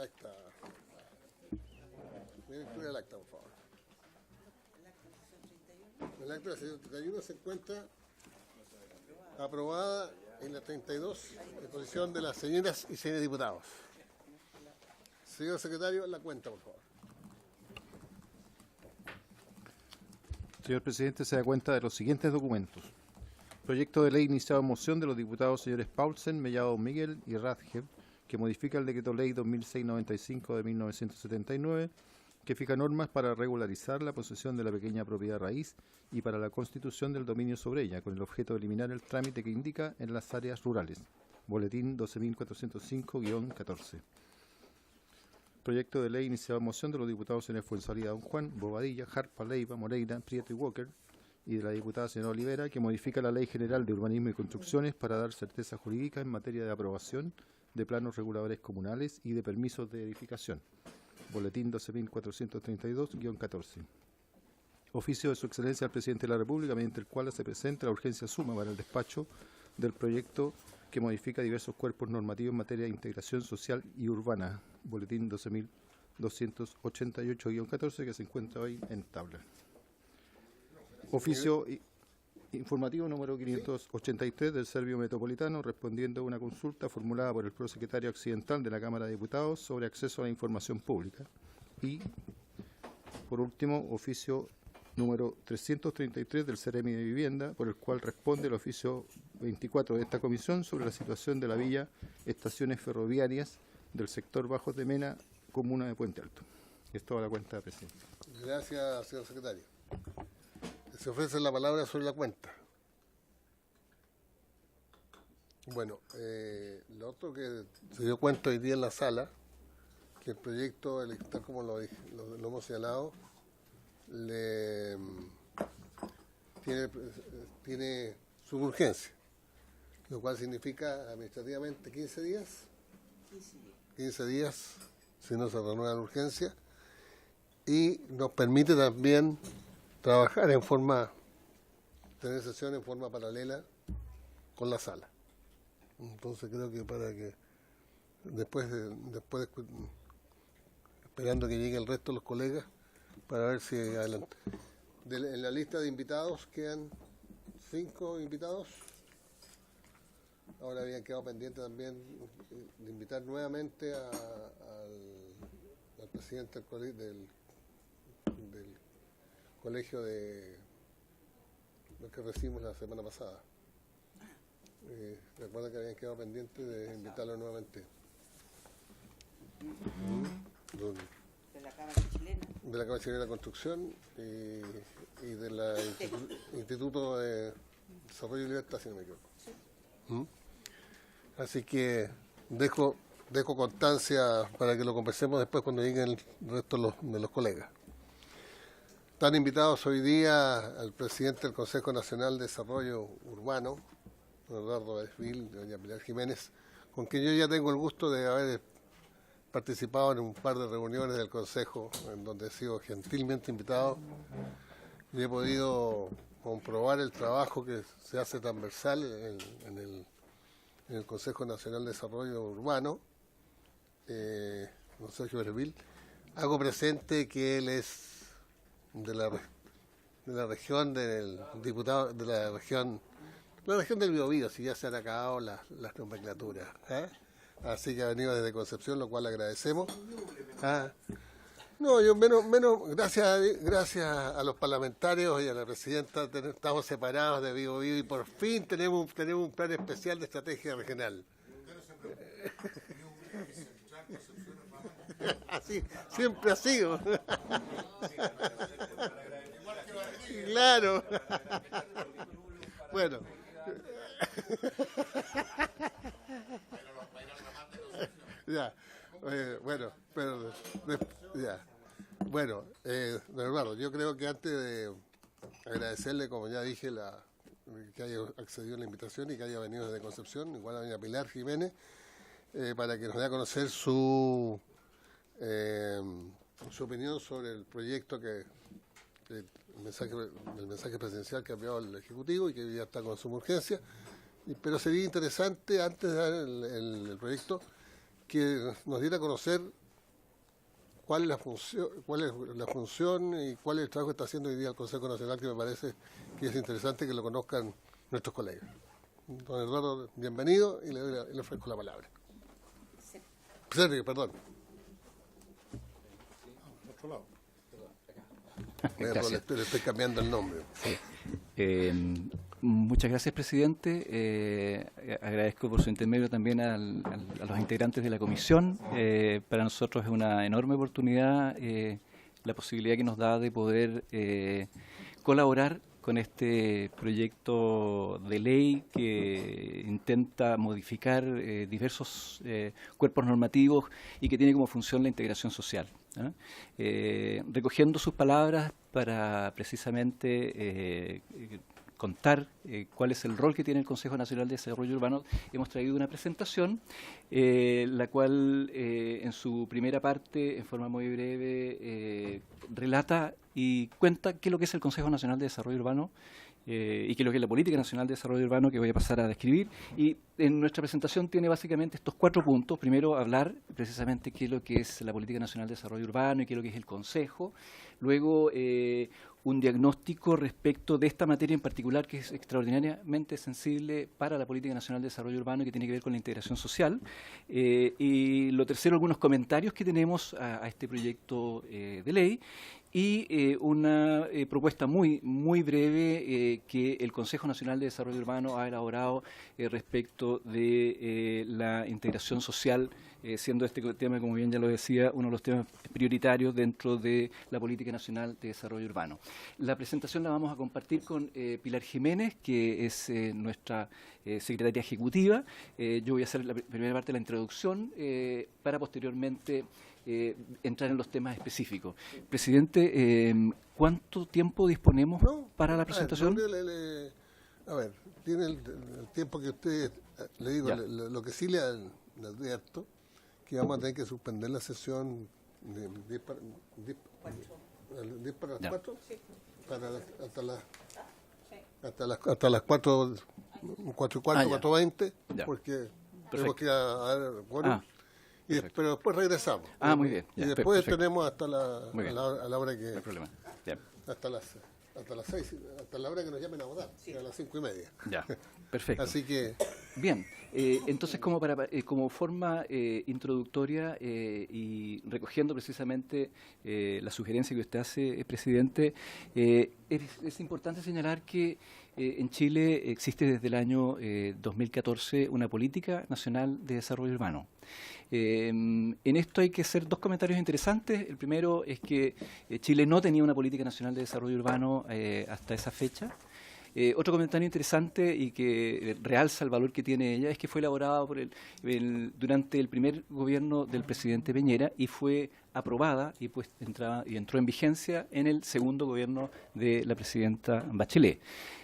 acta. ¿Me incluye el acta, por favor? El acta de la sesión 31 se encuentra aprobada en la 32 exposición de las señoras y señores diputados. Señor secretario, la cuenta, por favor. Señor presidente, se da cuenta de los siguientes documentos. Proyecto de ley iniciado en moción de los diputados señores Paulsen, Mellado Miguel y Radjev, que modifica el decreto ley 2006-95 de 1979, que fija normas para regularizar la posesión de la pequeña propiedad raíz y para la constitución del dominio sobre ella, con el objeto de eliminar el trámite que indica en las áreas rurales. Boletín 12.405-14. Proyecto de ley iniciado en moción de los diputados señores Fuenzalida Don Juan, Bobadilla, Jarpa, Leiva, Moreira, Prieto y Walker, y de la diputada señora Olivera, que modifica la Ley General de Urbanismo y Construcciones para dar certeza jurídica en materia de aprobación de planos reguladores comunales y de permisos de edificación. Boletín 12.432-14. Oficio de su excelencia al presidente de la República, mediante el cual se presenta la urgencia suma para el despacho del proyecto que modifica diversos cuerpos normativos en materia de integración social y urbana. Boletín 12.288-14, que se encuentra hoy en tabla. Oficio informativo número 583 del Servio Metropolitano, respondiendo a una consulta formulada por el prosecretario accidental de la Cámara de Diputados sobre acceso a la información pública. Y, por último, oficio número 333 del Ceremi de Vivienda, por el cual responde el oficio 24 de esta comisión sobre la situación de la villa Estaciones Ferroviarias del sector Bajos de Mena, comuna de Puente Alto. Es toda la cuenta, presidente. Gracias, señor secretario. Se ofrece la palabra sobre la cuenta. Bueno, lo otro que se dio cuenta hoy día en la sala, que el proyecto, tal como lo hemos señalado, tiene su urgencia, lo cual significa administrativamente 15 días. 15 días, si no se renueva la urgencia, y nos permite también trabajar tener sesión en forma paralela con la sala. Entonces creo que para que después esperando que llegue el resto de los colegas, para ver si adelante. En la lista de invitados quedan 5 invitados. Ahora habían quedado pendientes también de invitar nuevamente al presidente del colegio de los que recibimos la semana pasada. Recuerda que habían quedado pendientes de invitarlo nuevamente. De la Cámara Chilena. De la Cámara Chilena de la Construcción y del Instituto de Desarrollo y Libertad, si no me equivoco. ¿Mm? Así que dejo constancia para que lo conversemos después cuando lleguen el resto de los colegas. Están invitados hoy día al presidente del Consejo Nacional de Desarrollo Urbano, don Eduardo Esvil, y doña Pilar Jiménez, con quien yo ya tengo el gusto de haber participado en un par de reuniones del Consejo, en donde he sido gentilmente invitado y he podido comprobar el trabajo que se hace transversal en el Consejo Nacional de Desarrollo Urbano, don Sergio Esvil. Hago presente que él es de la región del diputado, de la región del Biobío, si ya se han acabado las nomenclaturas, ¿eh? Así que ha venido desde Concepción, lo cual agradecemos. No, yo menos gracias a los parlamentarios y a la presidenta, estamos separados de Biobío y por fin tenemos un plan especial de estrategia regional. Así, siempre ha sido. Claro. Bueno. Ya. Bueno, pero ya. Bueno, don Eduardo, yo creo que antes de agradecerle, como ya dije, que haya accedido a la invitación y que haya venido desde Concepción, igual a doña Pilar Jiménez, para que nos dé a conocer su opinión sobre el proyecto el mensaje presidencial que ha enviado el Ejecutivo y que ya está con suma urgencia. Pero sería interesante, antes de dar el proyecto, que nos diera a conocer cuál es la función y cuál es el trabajo que está haciendo hoy día el Consejo Nacional, que me parece que es interesante que lo conozcan nuestros colegas. Don Eduardo, bienvenido y le ofrezco la palabra. Sergio, perdón. Otro lado. Le estoy cambiando el nombre. Sí. Muchas gracias, presidente. Agradezco por su intermedio también a los integrantes de la comisión. Para nosotros es una enorme oportunidad la posibilidad que nos da de poder colaborar con este proyecto de ley que intenta modificar diversos cuerpos normativos y que tiene como función la integración social. Recogiendo sus palabras para precisamente contar cuál es el rol que tiene el Consejo Nacional de Desarrollo Urbano, hemos traído una presentación, la cual en su primera parte, en forma muy breve, relata y cuenta qué es lo que es el Consejo Nacional de Desarrollo Urbano y qué es lo que es la Política Nacional de Desarrollo Urbano, que voy a pasar a describir. Y en nuestra presentación tiene básicamente estos 4 puntos. Primero, hablar precisamente qué es lo que es la Política Nacional de Desarrollo Urbano y qué es lo que es el Consejo. Luego, un diagnóstico respecto de esta materia en particular, que es extraordinariamente sensible para la Política Nacional de Desarrollo Urbano y que tiene que ver con la integración social. Y lo tercero, algunos comentarios que tenemos a este proyecto de ley. Y una propuesta muy breve que el Consejo Nacional de Desarrollo Urbano ha elaborado respecto de la integración social, siendo este tema, como bien ya lo decía, uno de los temas prioritarios dentro de la Política Nacional de Desarrollo Urbano. La presentación la vamos a compartir con Pilar Jiménez, que es nuestra secretaria ejecutiva. Yo voy a hacer la primera parte de la introducción para posteriormente entrar en los temas específicos. Presidente, ¿cuánto tiempo disponemos para la presentación? A ver, tiene el tiempo que usted, le digo, lo que sí le advierto, que vamos a tener que suspender la sesión de 10 para las 4, hasta las 4, 4 y cuarto, 4:20, porque tenemos que bueno, pero después regresamos. Muy bien. Y después perfecto. tenemos hasta a la hora que... No hay problema. Hasta las 6, hasta la hora que nos llamen a votar, a las 5:30. Ya, perfecto. Así que... Bien, entonces como forma introductoria y recogiendo precisamente la sugerencia que usted hace, presidente, es importante señalar que en Chile existe desde el año 2014 una política nacional de desarrollo urbano. En esto hay que hacer 2 comentarios interesantes. El primero es que Chile no tenía una política nacional de desarrollo urbano hasta esa fecha. Otro comentario interesante y que realza el valor que tiene ella es que fue elaborada durante el primer gobierno del presidente Piñera y fue aprobada y entró en vigencia en el segundo gobierno de la presidenta Bachelet.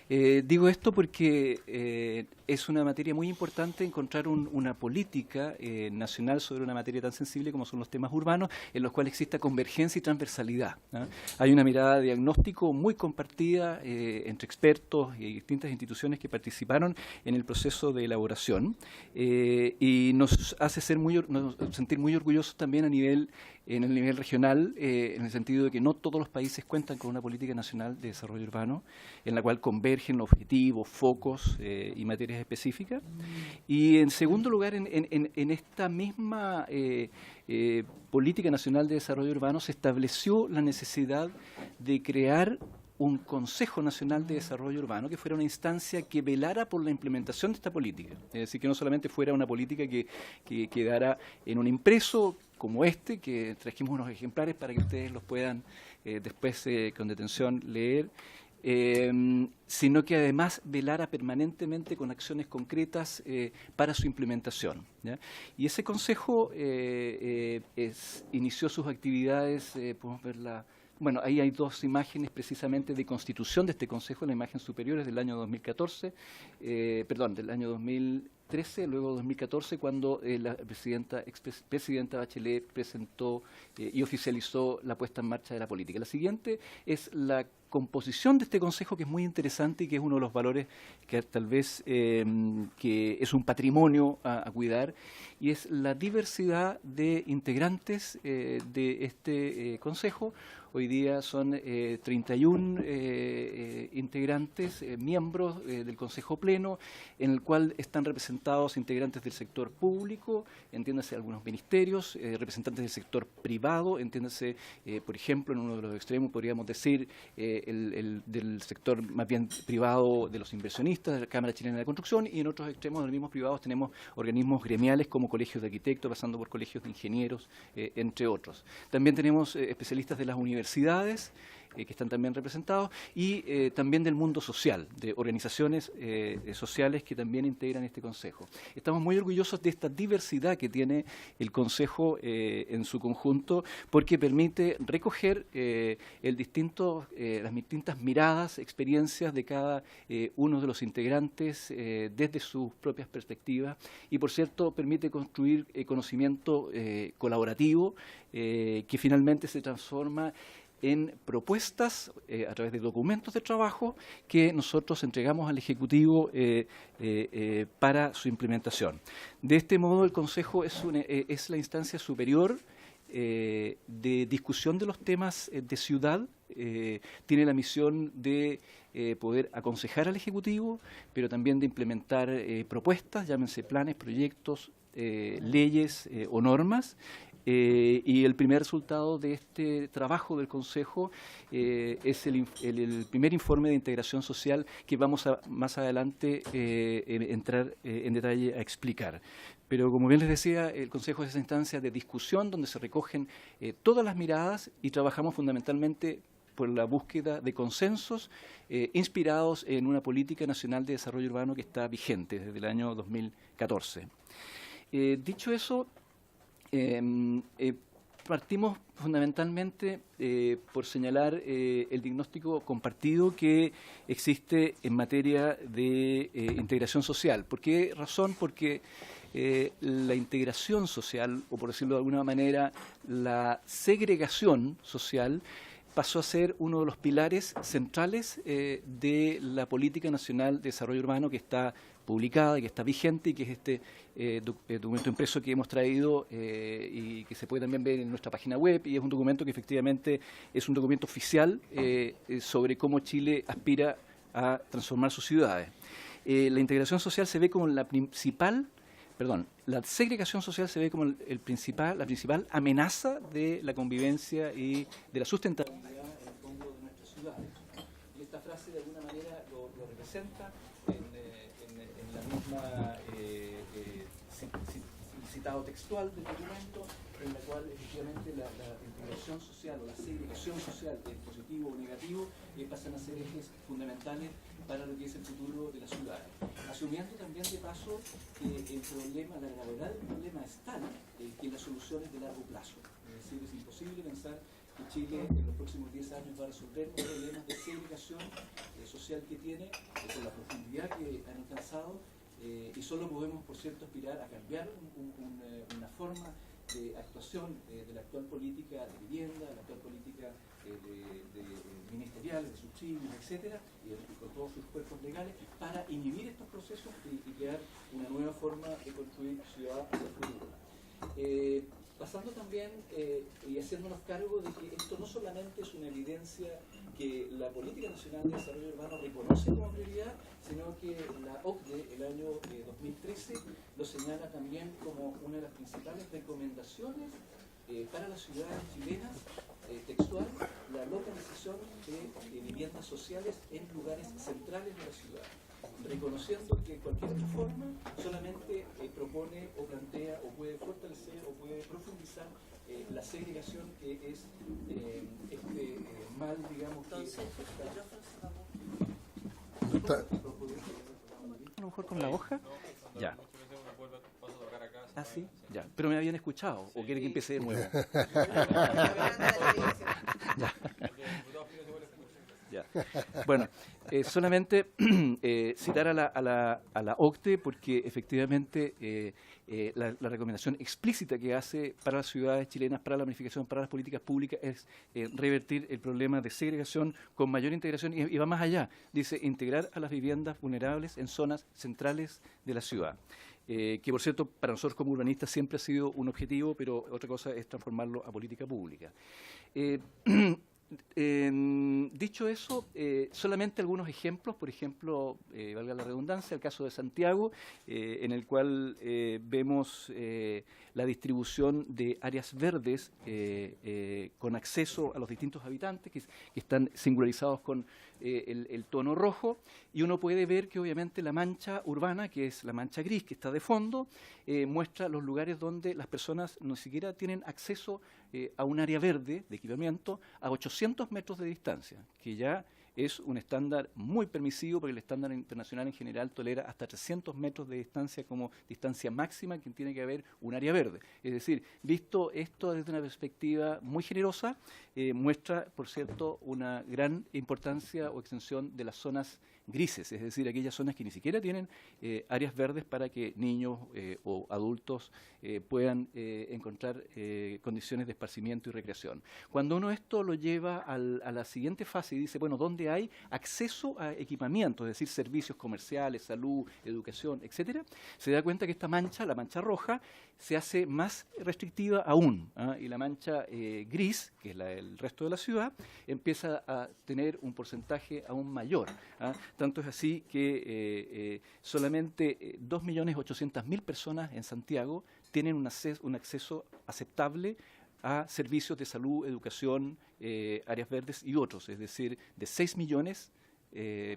Digo esto porque es una materia muy importante encontrar una política nacional sobre una materia tan sensible como son los temas urbanos, en los cuales exista convergencia y transversalidad. Hay una mirada de diagnóstico muy compartida entre expertos y distintas instituciones que participaron en el proceso de elaboración y nos hace sentir muy orgullosos también en el nivel regional, en el sentido de que no todos los países cuentan con una política nacional de desarrollo urbano, en la cual convergen objetivos, focos y materias específicas. Y en segundo lugar, en esta misma política nacional de desarrollo urbano se estableció la necesidad de crear un Consejo Nacional de Desarrollo Urbano que fuera una instancia que velara por la implementación de esta política. Es decir, que no solamente fuera una política que quedara en un impreso como este, que trajimos unos ejemplares para que ustedes los puedan después con detención leer, sino que además velara permanentemente con acciones concretas para su implementación, ¿ya? Y ese Consejo inició sus actividades, podemos verla. Bueno, ahí hay 2 imágenes precisamente de constitución de este Consejo. La imagen superior es del año 2014, del año 2000, 2013, luego 2014, cuando la expresidenta Bachelet presentó y oficializó la puesta en marcha de la política. La siguiente es la composición de este Consejo, que es muy interesante y que es uno de los valores que tal vez que es un patrimonio a cuidar, y es la diversidad de integrantes de este Consejo. Hoy día son 31 integrantes, miembros del Consejo Pleno, en el cual están representados integrantes del sector público, entiéndase algunos ministerios, representantes del sector privado, entiéndase, por ejemplo, en uno de los extremos podríamos decir del sector más bien privado de los inversionistas, de la Cámara Chilena de la Construcción, y en otros extremos de los mismos privados tenemos organismos gremiales como colegios de arquitectos, pasando por colegios de ingenieros, entre otros. También tenemos especialistas de las universidades, que están también representados, y también del mundo social, de organizaciones sociales que también integran este Consejo. Estamos muy orgullosos de esta diversidad que tiene el Consejo en su conjunto, porque permite recoger las distintas miradas, experiencias de cada uno de los integrantes desde sus propias perspectivas, y por cierto permite construir conocimiento colaborativo que finalmente se transforma en propuestas a través de documentos de trabajo que nosotros entregamos al Ejecutivo para su implementación. De este modo, el Consejo es la instancia superior de discusión de los temas de ciudad. Tiene la misión de poder aconsejar al Ejecutivo, pero también de implementar propuestas, llámense planes, proyectos, leyes o normas. Y el primer resultado de este trabajo del Consejo es el primer informe de integración social que vamos a más adelante entrar en detalle a explicar. Pero como bien les decía, el Consejo es esa instancia de discusión donde se recogen todas las miradas y trabajamos fundamentalmente por la búsqueda de consensos inspirados en una política nacional de desarrollo urbano que está vigente desde el año 2014. Dicho eso, partimos fundamentalmente por señalar el diagnóstico compartido que existe en materia de integración social. ¿Por qué razón? Porque la integración social, o por decirlo de alguna manera, la segregación social, pasó a ser uno de los pilares centrales de la Política Nacional de Desarrollo Urbano, que está publicada y que está vigente, y que es este documento impreso que hemos traído y que se puede también ver en nuestra página web, y es un documento que efectivamente es un documento oficial sobre cómo Chile aspira a transformar sus ciudades. La integración social se ve como la segregación social se ve como la principal amenaza de la convivencia y de la sustentabilidad en el fondo de nuestras ciudades. Y esta frase de alguna manera lo representa en la misma citado textual del documento, en la cual efectivamente la integración social o la segregación social, el positivo o negativo, pasan a ser ejes fundamentales para lo que es el futuro de la ciudad. Asumiendo también de paso que la gravedad del problema es tal que la solución es de largo plazo. Es decir, es imposible pensar que Chile en los próximos 10 años va a resolver los problemas de segregación social que tiene, con la profundidad que han alcanzado, y solo podemos, por cierto, aspirar a cambiar una forma de actuación de la actual política de vivienda, de la actual política de ministeriales, de subsidios, etcétera, y con todos sus cuerpos legales, para inhibir estos procesos y crear una nueva forma de construir ciudad hacia el futuro. Pasando también y haciéndonos cargo de que esto no solamente es una evidencia que la Política Nacional de Desarrollo Urbano reconoce como prioridad, sino que la OCDE el año 2013 lo señala también como una de las principales recomendaciones para las ciudades chilenas, textual, la localización de viviendas sociales en lugares centrales de la ciudad, reconociendo que cualquier otra forma solamente propone o plantea o puede fortalecer o puede profundizar la segregación, que es este mal, digamos, que está... A lo mejor con la hoja. Ya. Ah, sí, ya. Pero me habían escuchado, o quiere que empiece de nuevo. Ya. Bueno, solamente citar a la OCDE porque efectivamente la recomendación explícita que hace para las ciudades chilenas, para la planificación, para las políticas públicas es revertir el problema de segregación con mayor integración y va más allá. Dice integrar a las viviendas vulnerables en zonas centrales de la ciudad. Que por cierto, para nosotros como urbanistas siempre ha sido un objetivo, pero otra cosa es transformarlo a política pública. Dicho eso, solamente algunos ejemplos, por ejemplo, valga la redundancia, el caso de Santiago, en el cual vemos la distribución de áreas verdes con acceso a los distintos habitantes que están singularizados con el tono rojo, y uno puede ver que obviamente la mancha urbana, que es la mancha gris que está de fondo, muestra los lugares donde las personas no siquiera tienen acceso a un área verde de equipamiento a 800 metros de distancia, que ya es un estándar muy permisivo porque el estándar internacional en general tolera hasta 300 metros de distancia como distancia máxima que tiene que haber un área verde. Es decir, visto esto desde una perspectiva muy generosa, muestra, por cierto, una gran importancia o extensión de las zonas grises, es decir, aquellas zonas que ni siquiera tienen áreas verdes para que niños o adultos puedan encontrar condiciones de esparcimiento y recreación. Cuando uno esto lo lleva a la siguiente fase y dice, bueno, ¿dónde hay acceso a equipamiento, es decir, servicios comerciales, salud, educación, etcétera? Se da cuenta que esta mancha, la mancha roja, se hace más restrictiva aún, y la mancha gris, que es el resto de la ciudad, empieza a tener un porcentaje aún mayor. Tanto es así que solamente 2.800.000 personas en Santiago tienen un acceso aceptable a servicios de salud, educación, áreas verdes y otros, es decir, de 6 millones,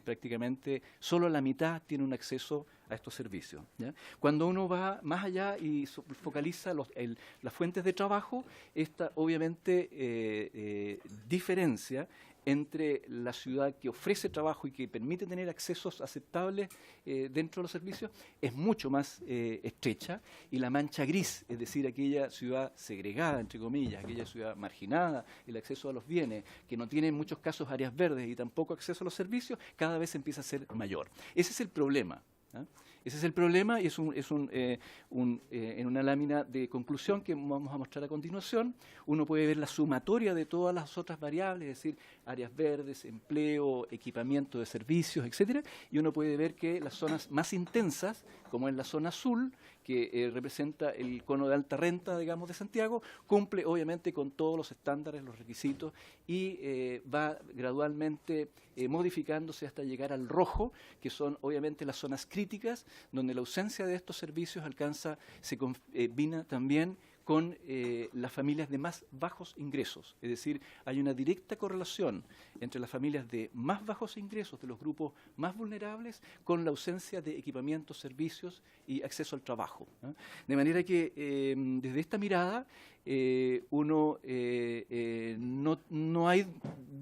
prácticamente solo la mitad tiene un acceso a estos servicios, ¿ya? Cuando uno va más allá y focaliza las fuentes de trabajo, esta obviamente diferencia entre la ciudad que ofrece trabajo y que permite tener accesos aceptables dentro de los servicios es mucho más estrecha, y la mancha gris, es decir, aquella ciudad segregada, entre comillas, aquella ciudad marginada, el acceso a los bienes, que no tiene en muchos casos áreas verdes y tampoco acceso a los servicios, cada vez empieza a ser mayor. Ese es el problema. Ese es el problema y es en una lámina de conclusión que vamos a mostrar a continuación. Uno puede ver la sumatoria de todas las otras variables, es decir, áreas verdes, empleo, equipamiento de servicios, etcétera, y uno puede ver que las zonas más intensas, como es la zona azul, que representa el cono de alta renta, digamos, de Santiago, cumple obviamente con todos los estándares, los requisitos, y va gradualmente modificándose hasta llegar al rojo, que son obviamente las zonas críticas, donde la ausencia de estos servicios se combina también con las familias de más bajos ingresos. Es decir, hay una directa correlación entre las familias de más bajos ingresos, de los grupos más vulnerables, con la ausencia de equipamientos, servicios y acceso al trabajo. De manera que desde esta mirada no hay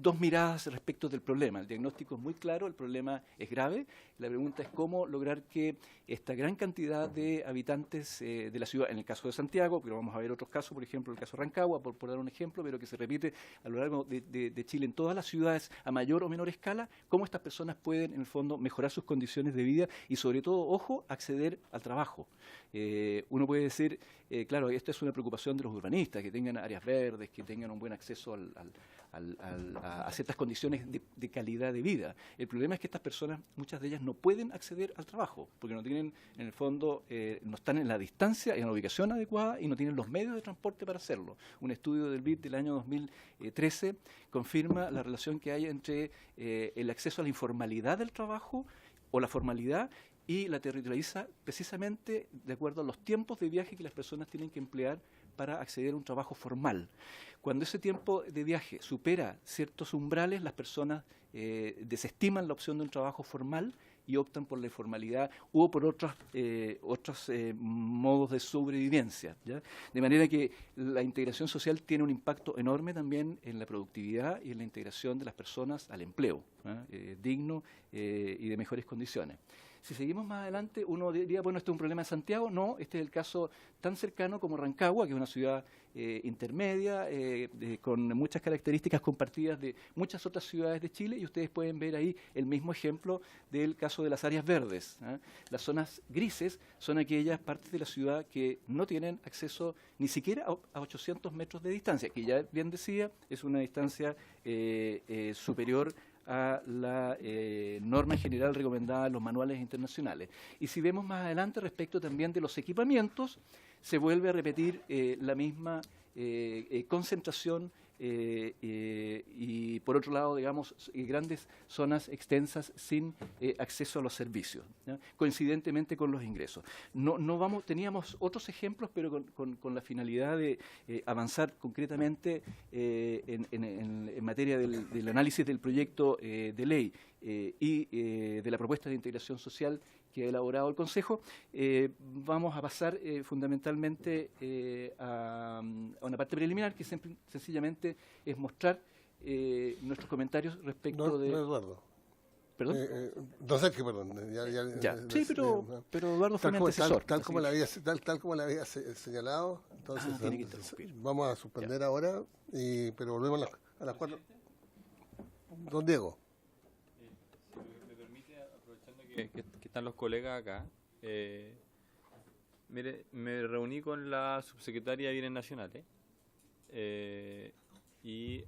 dos miradas respecto del problema. El diagnóstico es muy claro, el problema es grave. La pregunta es cómo lograr que esta gran cantidad de habitantes de la ciudad, en el caso de Santiago, pero vamos a ver otros casos, por ejemplo el caso de Rancagua, por dar un ejemplo, pero que se repite a lo largo de Chile en todas las ciudades a mayor o menor escala, cómo estas personas pueden en el fondo mejorar sus condiciones de vida y sobre todo, ojo, acceder al trabajo. Uno puede decir, claro, esta es una preocupación de los urbanistas, que tengan áreas verdes, que tengan un buen acceso a ciertas condiciones de calidad de vida. El problema es que estas personas, muchas de ellas, no pueden acceder al trabajo, porque no tienen, en el fondo, no están en la distancia, en la ubicación adecuada y no tienen los medios de transporte para hacerlo. Un estudio del BID del año 2013 confirma la relación que hay entre el acceso a la informalidad del trabajo o la formalidad, y la territorializa precisamente de acuerdo a los tiempos de viaje que las personas tienen que emplear para acceder a un trabajo formal. Cuando ese tiempo de viaje supera ciertos umbrales, las personas desestiman la opción de un trabajo formal y optan por la informalidad o por otros modos de sobrevivencia, ¿ya? De manera que la integración social tiene un impacto enorme también en la productividad y en la integración de las personas al empleo, digno y de mejores condiciones. Si seguimos más adelante, uno diría, bueno, este es un problema de Santiago. No, este es el caso tan cercano como Rancagua, que es una ciudad intermedia, con muchas características compartidas de muchas otras ciudades de Chile, y ustedes pueden ver ahí el mismo ejemplo del caso de las áreas verdes. Las zonas grises son aquellas partes de la ciudad que no tienen acceso ni siquiera a 800 metros de distancia, que ya bien decía, es una distancia superior a la norma general recomendada en los manuales internacionales. Y si vemos más adelante respecto también de los equipamientos, se vuelve a repetir la misma concentración y por otro lado, digamos, grandes zonas extensas sin acceso a los servicios, ¿ya? Coincidentemente con los ingresos. Teníamos otros ejemplos, pero con la finalidad de avanzar concretamente en materia del análisis del proyecto de ley y de la propuesta de integración social que ha elaborado el Consejo, vamos a pasar fundamentalmente a una parte preliminar que sencillamente es mostrar nuestros comentarios respecto de... Eduardo. ¿Perdón? Don Sergio, perdón. Sí, pero Eduardo fue mi antecesor. Tal como le había señalado, entonces tiene que interrumpir. vamos a suspender ahora, pero volvemos a las 4. Don Diego. Me permite, aprovechando que están los colegas acá, mire, me reuní con la subsecretaria de Bienes Nacionales y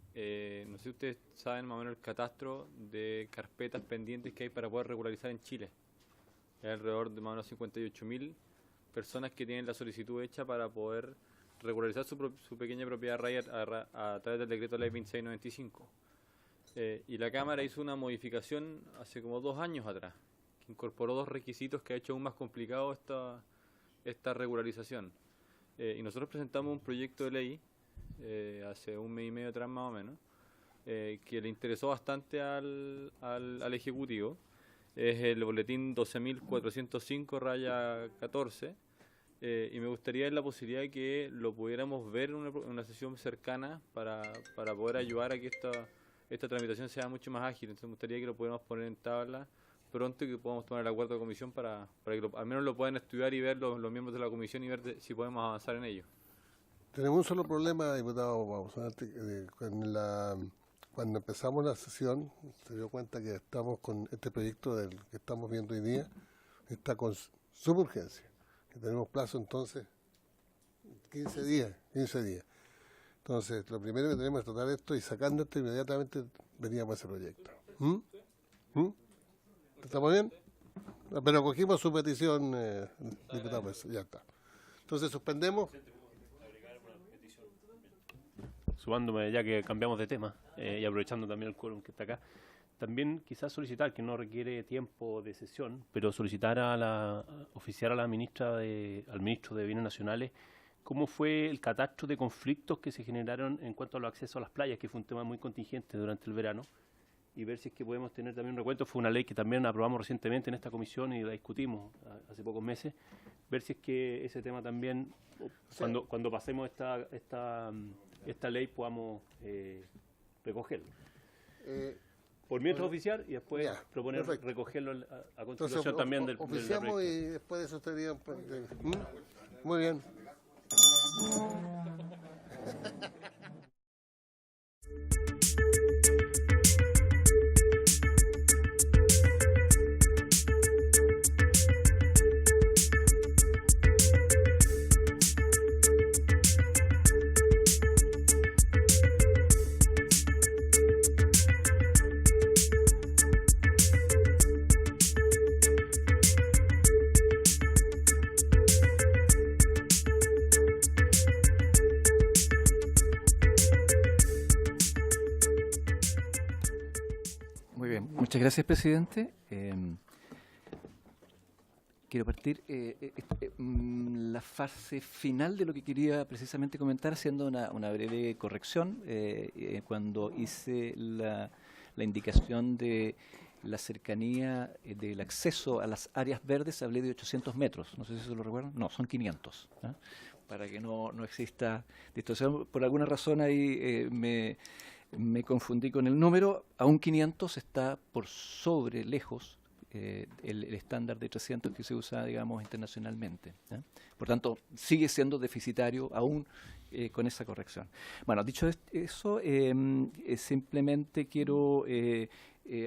no sé si ustedes saben más o menos el catastro de carpetas pendientes que hay para poder regularizar en Chile. Hay alrededor de más o menos 58.000 personas que tienen la solicitud hecha para poder regularizar su pequeña propiedad raíz a través del decreto ley 2695. Y la Cámara hizo una modificación hace como 2 años atrás, que incorporó 2 requisitos que ha hecho aún más complicado esta regularización. Y nosotros presentamos un proyecto de ley hace 1 mes y medio atrás más o menos, que le interesó bastante al Ejecutivo. Es el boletín 12.405/14, y me gustaría ver la posibilidad de que lo pudiéramos ver en una sesión cercana para poder ayudar a que esta tramitación sea mucho más ágil. Entonces me gustaría que lo pudiéramos poner en tabla pronto y que podamos tomar el acuerdo de comisión para que al menos lo puedan estudiar y ver los miembros de la comisión y ver si podemos avanzar en ello. Tenemos un solo problema, diputado. Cuando empezamos la sesión, se dio cuenta que estamos con este proyecto del que estamos viendo hoy día, está con suburgencia. Que tenemos plazo entonces 15 días. Entonces, lo primero que tenemos es tratar esto y sacando esto inmediatamente veníamos a ese proyecto. ¿Estamos bien? Pero cogimos su petición, diputado, ya está. Entonces suspendemos. Sumándome, ya que cambiamos de tema y aprovechando también el quórum que está acá, también quizás solicitar, que no requiere tiempo de sesión, pero solicitar oficiar a la ministra al ministro de Bienes Nacionales cómo fue el catastro de conflictos que se generaron en cuanto a los accesos a las playas, que fue un tema muy contingente durante el verano, y ver si es que podemos tener también un recuento. Fue una ley que también aprobamos recientemente en esta comisión y la discutimos hace pocos meses, ver si es que ese tema también, cuando pasemos esta ley, podamos recogerlo. Por mientras oficiar y después proponer perfecto. Recogerlo a continuación. Entonces, también del oficiamos y después de eso estaría... Muy bien. Muchas gracias, presidente. Quiero partir la fase final de lo que quería precisamente comentar, haciendo una breve corrección. Cuando hice la indicación de la cercanía del acceso a las áreas verdes, hablé de 800 metros. No sé si se lo recuerdan. No, son 500. Para que no exista distorsión. Por alguna razón ahí me confundí con el número. Aún 500 está por sobre, lejos, el estándar de 300 que se usa, digamos, internacionalmente. Por tanto, sigue siendo deficitario aún con esa corrección. Bueno, dicho eso, simplemente quiero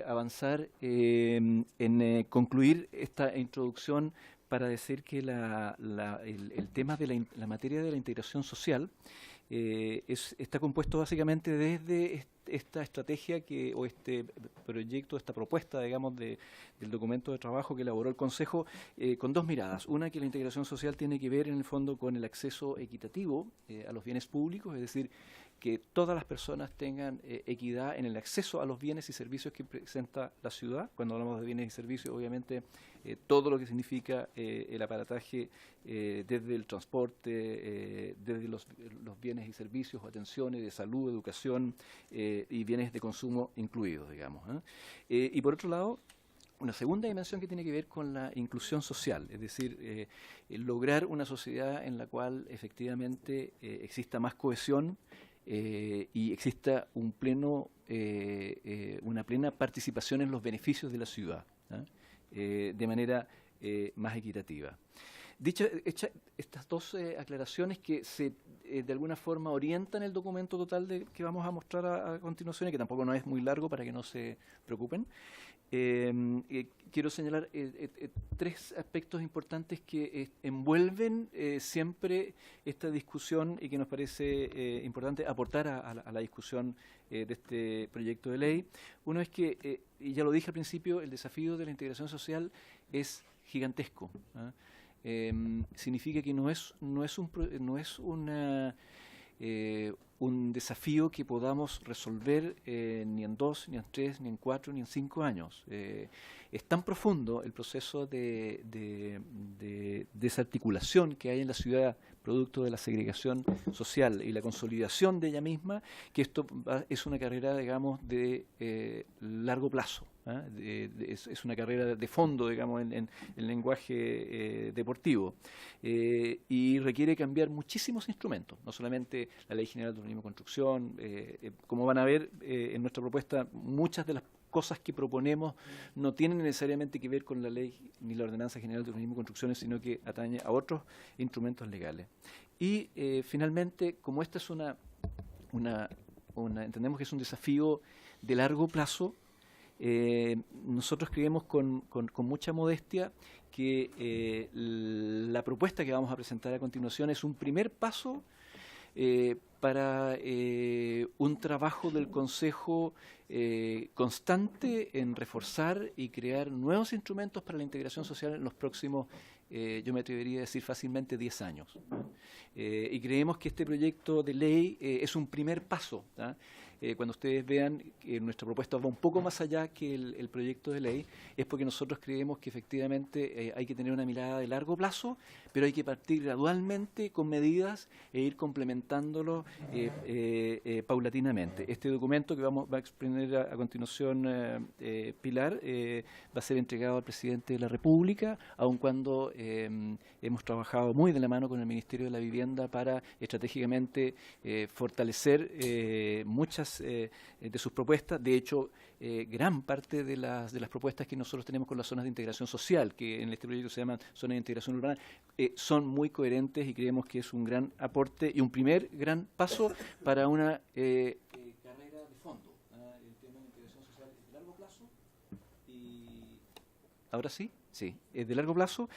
avanzar en concluir esta introducción para decir que el tema de la materia de la integración social está compuesto básicamente desde esta estrategia o este proyecto, esta propuesta, digamos, del documento de trabajo que elaboró el Consejo, con dos miradas. Una, que la integración social tiene que ver en el fondo con el acceso equitativo a los bienes públicos, es decir, que todas las personas tengan equidad en el acceso a los bienes y servicios que presenta la ciudad. Cuando hablamos de bienes y servicios, obviamente todo lo que significa el aparataje desde el transporte, desde los bienes y servicios, atenciones de salud, educación y bienes de consumo incluidos, digamos. Y por otro lado, una segunda dimensión que tiene que ver con la inclusión social, es decir, lograr una sociedad en la cual efectivamente exista más cohesión, y exista una plena participación en los beneficios de la ciudad, de manera más equitativa. Hechas estas dos aclaraciones que de alguna forma orientan el documento total que vamos a mostrar a continuación, y que tampoco no es muy largo para que no se preocupen, quiero señalar tres aspectos importantes que envuelven siempre esta discusión y que nos parece importante aportar a la discusión de este proyecto de ley. Uno es que, y ya lo dije al principio, el desafío de la integración social es gigantesco. Significa que no es un desafío que podamos resolver ni en 2, ni en 3, ni en 4, ni en 5 años. Es tan profundo el proceso de desarticulación que hay en la ciudad, producto de la segregación social y la consolidación de ella misma, que esto es una carrera, digamos, de largo plazo. Es una carrera de fondo, digamos, en el lenguaje deportivo, y requiere cambiar muchísimos instrumentos, no solamente la Ley General de Urbanismo y Construcción. Como van a ver en nuestra propuesta, muchas de las cosas que proponemos no tienen necesariamente que ver con la ley ni la Ordenanza General de Urbanismo y Construcciones, sino que atañe a otros instrumentos legales. Y finalmente, como esta es entendemos que es un desafío de largo plazo, nosotros creemos con mucha modestia que la propuesta que vamos a presentar a continuación es un primer paso para un trabajo del Consejo constante en reforzar y crear nuevos instrumentos para la integración social en los próximos, yo me atrevería a decir fácilmente, 10 años. Y creemos que este proyecto de ley es un primer paso. Cuando ustedes vean que nuestra propuesta va un poco más allá que el proyecto de ley, es porque nosotros creemos que efectivamente hay que tener una mirada de largo plazo, pero hay que partir gradualmente con medidas e ir complementándolo paulatinamente. Este documento que va a exponer a continuación Pilar va a ser entregado al presidente de la República, aun cuando hemos trabajado muy de la mano con el Ministerio de la Vivienda para estratégicamente fortalecer muchas de sus propuestas. De hecho, gran parte de las propuestas que nosotros tenemos con las zonas de integración social, que en este proyecto se llaman zonas de integración urbana, son muy coherentes, y creemos que es un gran aporte y un primer gran paso para una carrera de fondo. El tema de integración social es de largo plazo y... ¿Ahora sí? Sí, es de largo plazo.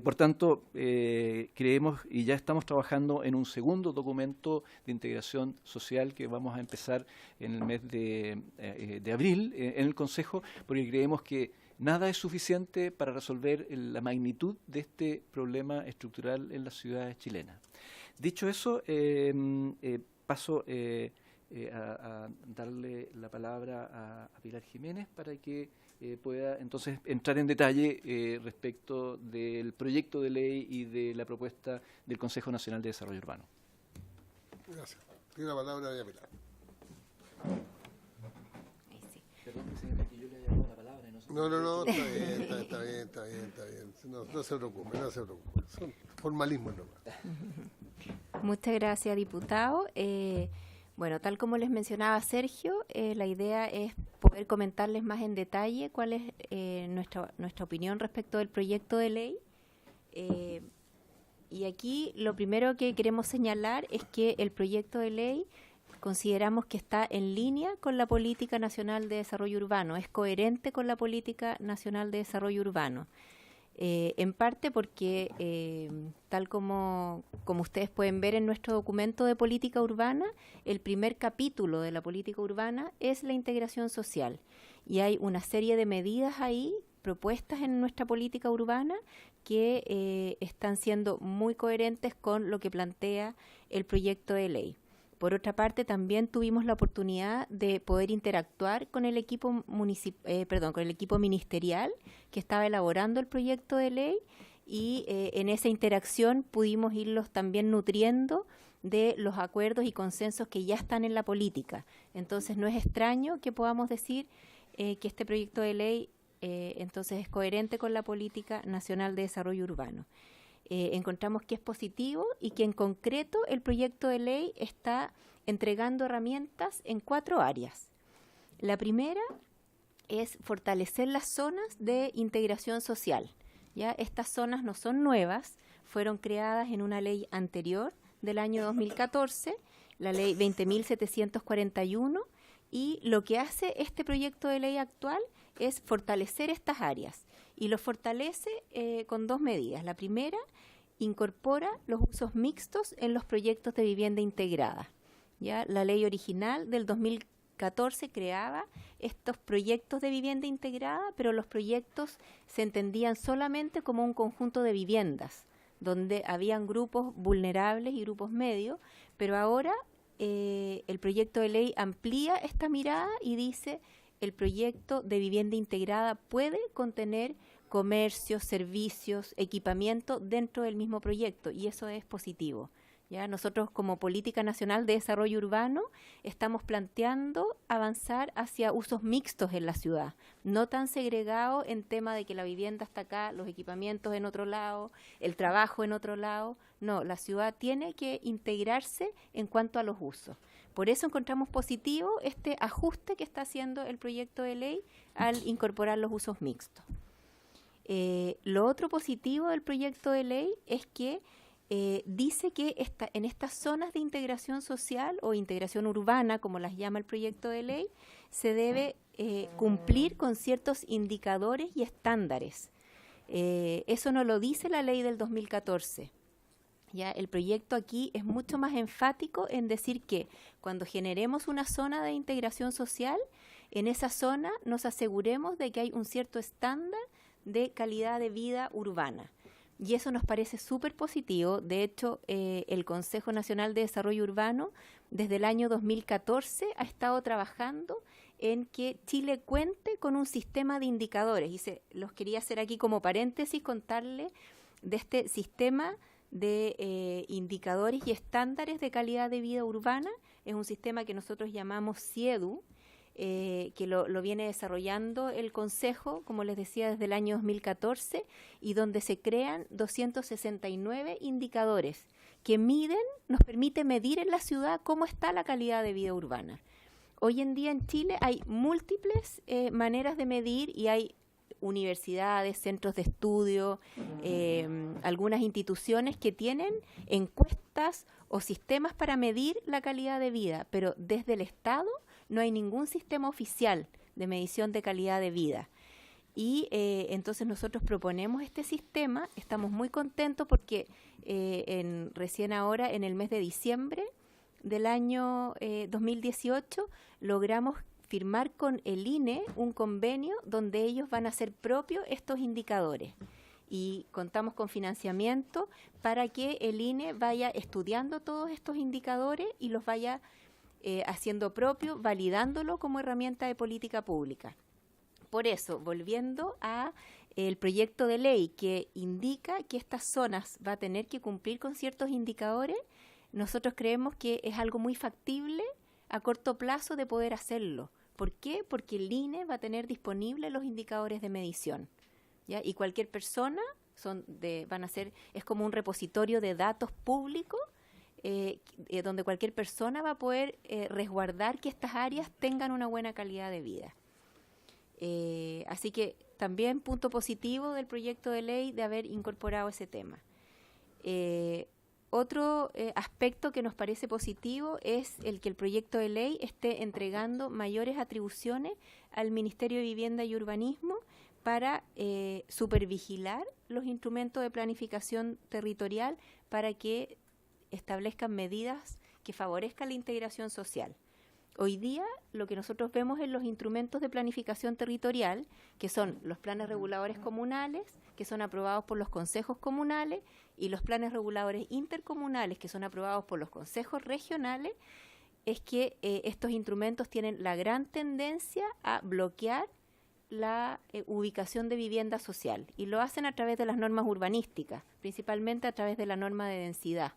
Por tanto, creemos y ya estamos trabajando en un segundo documento de integración social que vamos a empezar en el mes de abril en el Consejo, porque creemos que nada es suficiente para resolver la magnitud de este problema estructural en las ciudades chilenas. Dicho eso, paso a darle la palabra a Pilar Jiménez para que pueda entonces entrar en detalle respecto del proyecto de ley y de la propuesta del Consejo Nacional de Desarrollo Urbano. Gracias. Tiene la palabra a Pilar. Perdón, presidente, que yo le haya dado la palabra. No, está bien. No se preocupe. Son formalismos nomás. Muchas gracias, diputado. Bueno, tal como les mencionaba Sergio, la idea es poder comentarles más en detalle cuál es nuestra opinión respecto del proyecto de ley. Y aquí lo primero que queremos señalar es que el proyecto de ley consideramos que está en línea con la Política Nacional de Desarrollo Urbano, es coherente con la Política Nacional de Desarrollo Urbano. En parte porque, tal como ustedes pueden ver en nuestro documento de política urbana, el primer capítulo de la política urbana es la integración social. Y hay una serie de medidas ahí, propuestas en nuestra política urbana, que están siendo muy coherentes con lo que plantea el proyecto de ley. Por otra parte, también tuvimos la oportunidad de poder interactuar con el equipo con el equipo ministerial que estaba elaborando el proyecto de ley y en esa interacción pudimos irlos también nutriendo de los acuerdos y consensos que ya están en la política. Entonces, no es extraño que podamos decir que este proyecto de ley entonces es coherente con la Política Nacional de Desarrollo Urbano. Encontramos que es positivo y que en concreto el proyecto de ley está entregando herramientas en 4 áreas. La primera es fortalecer las zonas de integración social. ¿Ya? Estas zonas no son nuevas, fueron creadas en una ley anterior del año 2014, la ley 20.741, y lo que hace este proyecto de ley actual es fortalecer estas áreas. Y lo fortalece con 2 medidas. La primera, incorpora los usos mixtos en los proyectos de vivienda integrada. ¿Ya? La ley original del 2014 creaba estos proyectos de vivienda integrada, pero los proyectos se entendían solamente como un conjunto de viviendas, donde habían grupos vulnerables y grupos medios, pero ahora el proyecto de ley amplía esta mirada y dice: el proyecto de vivienda integrada puede contener comercios, servicios, equipamiento dentro del mismo proyecto, y eso es positivo. ¿Ya? Nosotros, como Política Nacional de Desarrollo Urbano, estamos planteando avanzar hacia usos mixtos en la ciudad, no tan segregados en tema de que la vivienda está acá, los equipamientos en otro lado, el trabajo en otro lado. No, la ciudad tiene que integrarse en cuanto a los usos. Por eso encontramos positivo este ajuste que está haciendo el proyecto de ley al incorporar los usos mixtos. Lo otro positivo del proyecto de ley es que dice que en estas zonas de integración social o integración urbana, como las llama el proyecto de ley, se debe cumplir con ciertos indicadores y estándares. Eso no lo dice la ley del 2014. ¿Ya? El proyecto aquí es mucho más enfático en decir que cuando generemos una zona de integración social, en esa zona nos aseguremos de que hay un cierto estándar de calidad de vida urbana. Y eso nos parece súper positivo. De hecho, el Consejo Nacional de Desarrollo Urbano, desde el año 2014, ha estado trabajando en que Chile cuente con un sistema de indicadores. Y los quería hacer aquí como paréntesis, contarle de este sistema de indicadores y estándares de calidad de vida urbana. Es un sistema que nosotros llamamos CIEDU, que lo viene desarrollando el Consejo, como les decía, desde el año 2014, y donde se crean 269 indicadores que nos permite medir en la ciudad cómo está la calidad de vida urbana. Hoy en día en Chile hay múltiples maneras de medir y hay universidades, centros de estudio, algunas instituciones que tienen encuestas o sistemas para medir la calidad de vida, pero desde el Estado no hay ningún sistema oficial de medición de calidad de vida. Y entonces nosotros proponemos este sistema. Estamos muy contentos porque recién ahora, en el mes de diciembre del año 2018, logramos firmar con el INE un convenio donde ellos van a hacer propios estos indicadores. Y contamos con financiamiento para que el INE vaya estudiando todos estos indicadores y los vaya haciendo propio, validándolo como herramienta de política pública. Por eso, volviendo a el proyecto de ley que indica que estas zonas va a tener que cumplir con ciertos indicadores, nosotros creemos que es algo muy factible a corto plazo de poder hacerlo. ¿Por qué? Porque el INE va a tener disponibles los indicadores de medición, ¿ya? Y cualquier persona es como un repositorio de datos públicos donde cualquier persona va a poder resguardar que estas áreas tengan una buena calidad de vida. Así que también punto positivo del proyecto de ley de haber incorporado ese tema. Otro aspecto que nos parece positivo es el que el proyecto de ley esté entregando mayores atribuciones al Ministerio de Vivienda y Urbanismo para supervigilar los instrumentos de planificación territorial para que establezcan medidas que favorezcan la integración social. Hoy día lo que nosotros vemos en los instrumentos de planificación territorial, que son los planes reguladores comunales, que son aprobados por los consejos comunales, y los planes reguladores intercomunales, que son aprobados por los consejos regionales, es que estos instrumentos tienen la gran tendencia a bloquear la ubicación de vivienda social, y lo hacen a través de las normas urbanísticas, principalmente a través de la norma de densidad.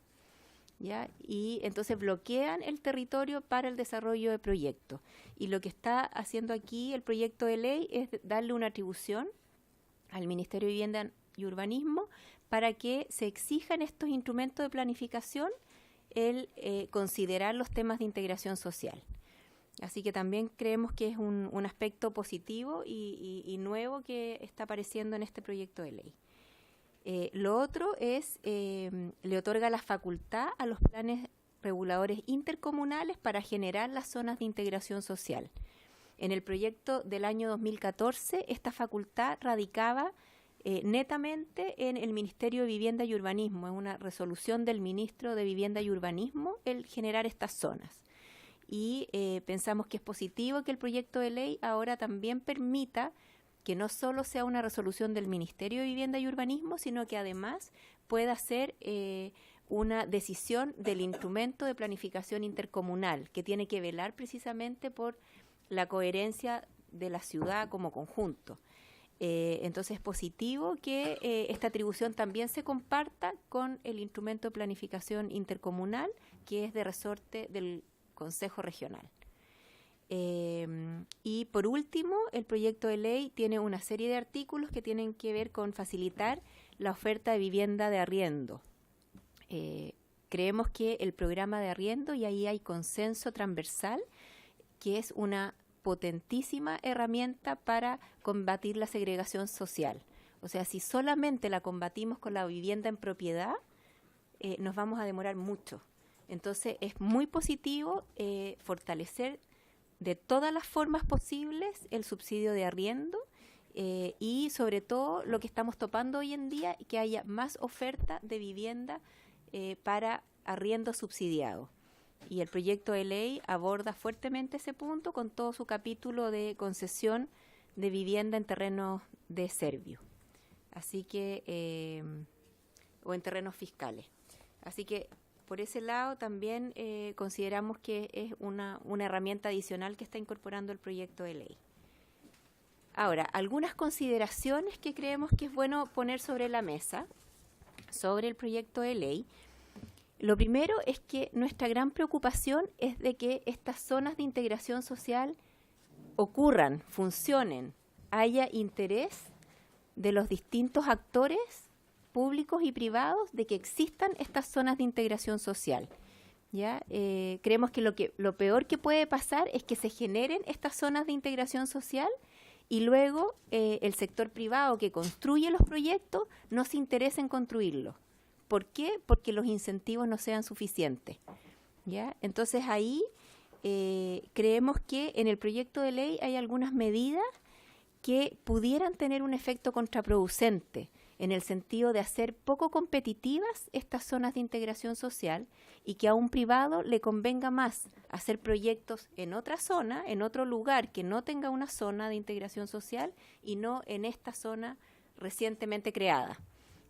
¿Ya? Y entonces bloquean el territorio para el desarrollo de proyectos. Y lo que está haciendo aquí el proyecto de ley es darle una atribución al Ministerio de Vivienda y Urbanismo para que se exijan estos instrumentos de planificación el considerar los temas de integración social. Así que también creemos que es un aspecto positivo y nuevo que está apareciendo en este proyecto de ley. Lo otro es, le otorga la facultad a los planes reguladores intercomunales para generar las zonas de integración social. En el proyecto del año 2014, esta facultad radicaba netamente en el Ministerio de Vivienda y Urbanismo, en una resolución del Ministro de Vivienda y Urbanismo, el generar estas zonas. Y pensamos que es positivo que el proyecto de ley ahora también permita que no solo sea una resolución del Ministerio de Vivienda y Urbanismo, sino que además pueda ser una decisión del instrumento de planificación intercomunal, que tiene que velar precisamente por la coherencia de la ciudad como conjunto. Entonces es positivo que esta atribución también se comparta con el instrumento de planificación intercomunal, que es de resorte del Consejo Regional. Y por último, el proyecto de ley tiene una serie de artículos que tienen que ver con facilitar la oferta de vivienda de arriendo. Creemos que el programa de arriendo, y ahí hay consenso transversal, que es una potentísima herramienta para combatir la segregación social. O sea, si solamente la combatimos con la vivienda en propiedad, nos vamos a demorar mucho. Entonces, es muy positivo fortalecer de todas las formas posibles el subsidio de arriendo y sobre todo lo que estamos topando hoy en día, que haya más oferta de vivienda para arriendo subsidiado. Y el proyecto de ley aborda fuertemente ese punto con todo su capítulo de concesión de vivienda en terrenos de servio. Así que, o en terrenos fiscales. Así que por ese lado también consideramos que es una herramienta adicional que está incorporando el proyecto de ley. Ahora, algunas consideraciones que creemos que es bueno poner sobre la mesa sobre el proyecto de ley. Lo primero es que nuestra gran preocupación es de que estas zonas de integración social ocurran, funcionen, haya interés de los distintos actores públicos y privados de que existan estas zonas de integración social. ¿Ya? Creemos que lo peor que puede pasar es que se generen estas zonas de integración social y luego el sector privado que construye los proyectos no se interesa en construirlos. ¿Por qué? Porque los incentivos no sean suficientes. ¿Ya? Entonces ahí creemos que en el proyecto de ley hay algunas medidas que pudieran tener un efecto contraproducente en el sentido de hacer poco competitivas estas zonas de integración social y que a un privado le convenga más hacer proyectos en otra zona, en otro lugar que no tenga una zona de integración social y no en esta zona recientemente creada.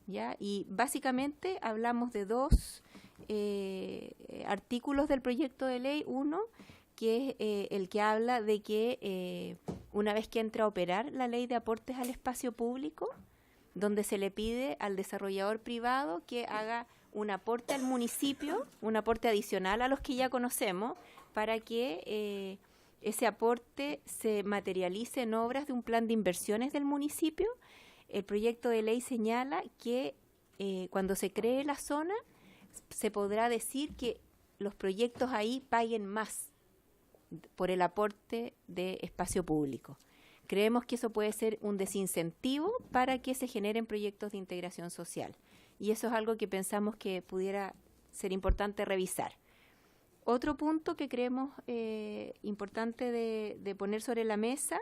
¿Ya? Y básicamente hablamos de dos artículos del proyecto de ley. Uno, que es el que habla de que una vez que entre a operar la ley de aportes al espacio público, donde se le pide al desarrollador privado que haga un aporte al municipio, un aporte adicional a los que ya conocemos, para que ese aporte se materialice en obras de un plan de inversiones del municipio. El proyecto de ley señala que cuando se cree la zona, se podrá decir que los proyectos ahí paguen más por el aporte de espacio público. Creemos que eso puede ser un desincentivo para que se generen proyectos de integración social. y eso es algo que pensamos que pudiera ser importante revisar. Otro punto que creemos importante de poner sobre la mesa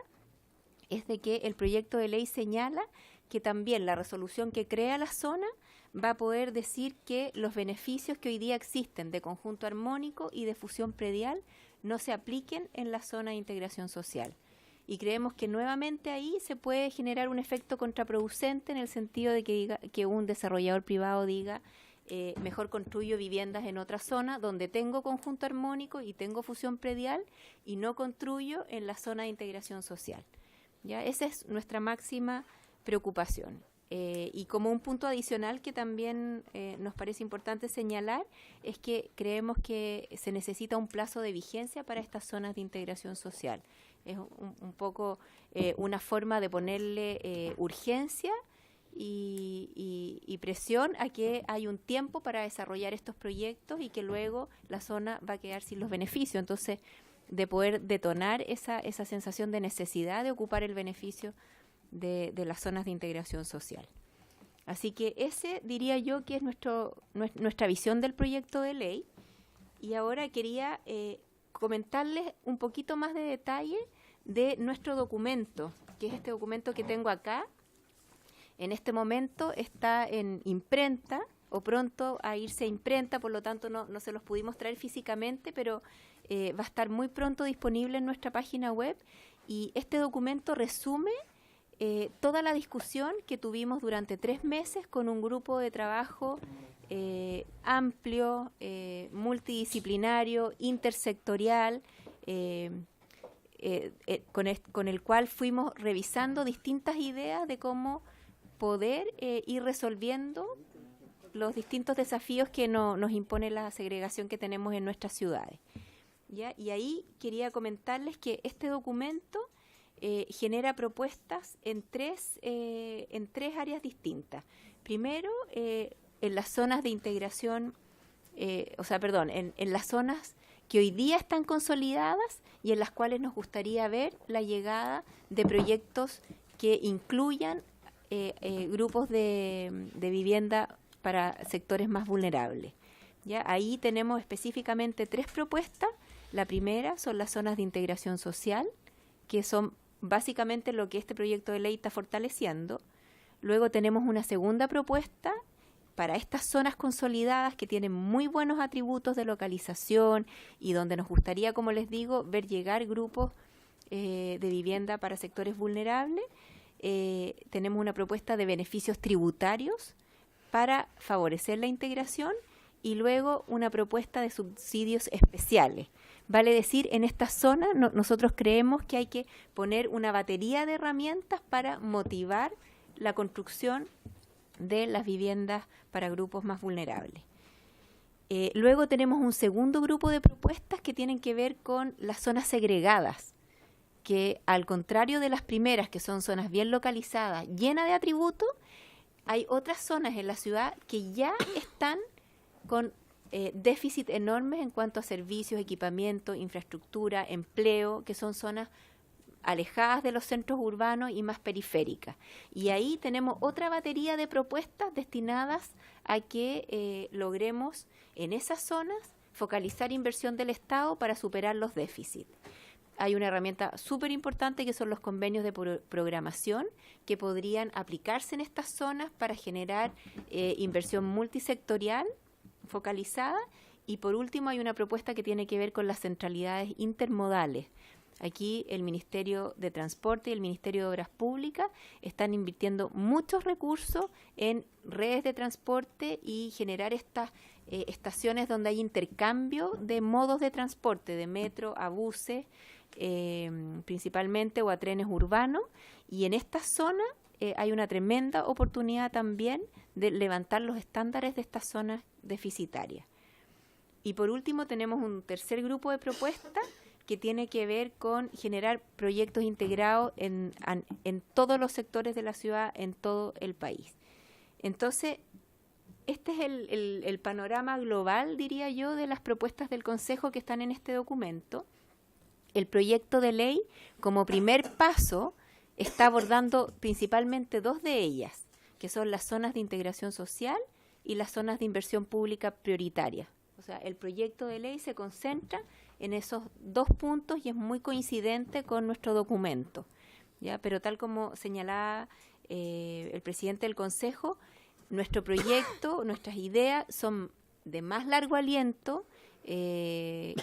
es de que el proyecto de ley señala que también la resolución que crea la zona va a poder decir que los beneficios que hoy día existen de conjunto armónico y de fusión predial no se apliquen en la zona de integración social. Y creemos que nuevamente ahí se puede generar un efecto contraproducente en el sentido de que un desarrollador privado diga mejor construyo viviendas en otra zona donde tengo conjunto armónico y tengo fusión predial y no construyo en la zona de integración social. ¿Ya? Esa es nuestra máxima preocupación. Y como un punto adicional que también nos parece importante señalar es que creemos que se necesita un plazo de vigencia para estas zonas de integración social. Es un poco una forma de ponerle urgencia y presión a que hay un tiempo para desarrollar estos proyectos y que luego la zona va a quedar sin los beneficios. Entonces, de poder detonar esa sensación de necesidad de ocupar el beneficio de las zonas de integración social. Así que ese diría yo que es nuestra visión del proyecto de ley. Y ahora quería comentarles un poquito más de detalle de nuestro documento, que es este documento que tengo acá. En este momento está en imprenta o pronto a irse a imprenta, por lo tanto no se los pudimos traer físicamente, pero va a estar muy pronto disponible en nuestra página web. Y este documento resume toda la discusión que tuvimos durante 3 meses con un grupo de trabajo amplio, multidisciplinario, intersectorial, con el cual fuimos revisando distintas ideas de cómo poder ir resolviendo los distintos desafíos que nos impone la segregación que tenemos en nuestras ciudades. ¿Ya? Y ahí quería comentarles que este documento genera propuestas en tres áreas distintas. Primero, en las zonas de integración, en las zonas que hoy día están consolidadas y en las cuales nos gustaría ver la llegada de proyectos que incluyan grupos de vivienda para sectores más vulnerables. ¿Ya? Ahí tenemos específicamente 3 propuestas. La primera son las zonas de integración social, que son básicamente lo que este proyecto de ley está fortaleciendo. Luego tenemos una segunda propuesta para estas zonas consolidadas que tienen muy buenos atributos de localización y donde nos gustaría, como les digo, ver llegar grupos de vivienda para sectores vulnerables. Tenemos una propuesta de beneficios tributarios para favorecer la integración y luego una propuesta de subsidios especiales. Vale decir, en esta zona nosotros creemos que hay que poner una batería de herramientas para motivar la construcción de las viviendas para grupos más vulnerables. Luego tenemos un segundo grupo de propuestas que tienen que ver con las zonas segregadas, que al contrario de las primeras, que son zonas bien localizadas, llenas de atributos, hay otras zonas en la ciudad que ya están con déficit enormes en cuanto a servicios, equipamiento, infraestructura, empleo, que son zonas alejadas de los centros urbanos y más periféricas. Y ahí tenemos otra batería de propuestas destinadas a que logremos en esas zonas focalizar inversión del Estado para superar los déficits. Hay una herramienta súper importante que son los convenios de programación que podrían aplicarse en estas zonas para generar inversión multisectorial focalizada. Y por último hay una propuesta que tiene que ver con las centralidades intermodales. Aquí el Ministerio de Transporte y el Ministerio de Obras Públicas están invirtiendo muchos recursos en redes de transporte y generar estas estaciones donde hay intercambio de modos de transporte, de metro a buses principalmente o a trenes urbanos. Y en esta zona hay una tremenda oportunidad también de levantar los estándares de estas zonas deficitarias. Y por último tenemos un tercer grupo de propuestas que tiene que ver con generar proyectos integrados en todos los sectores de la ciudad, en todo el país. Entonces, este es el panorama global, diría yo, de las propuestas del Consejo que están en este documento. El proyecto de ley, como primer paso, está abordando principalmente 2 de ellas, que son las zonas de integración social y las zonas de inversión pública prioritaria. O sea, el proyecto de ley se concentra en esos 2 puntos y es muy coincidente con nuestro documento, ¿ya? Pero tal como señalaba el presidente del Consejo, nuestro proyecto, nuestras ideas son de más largo aliento y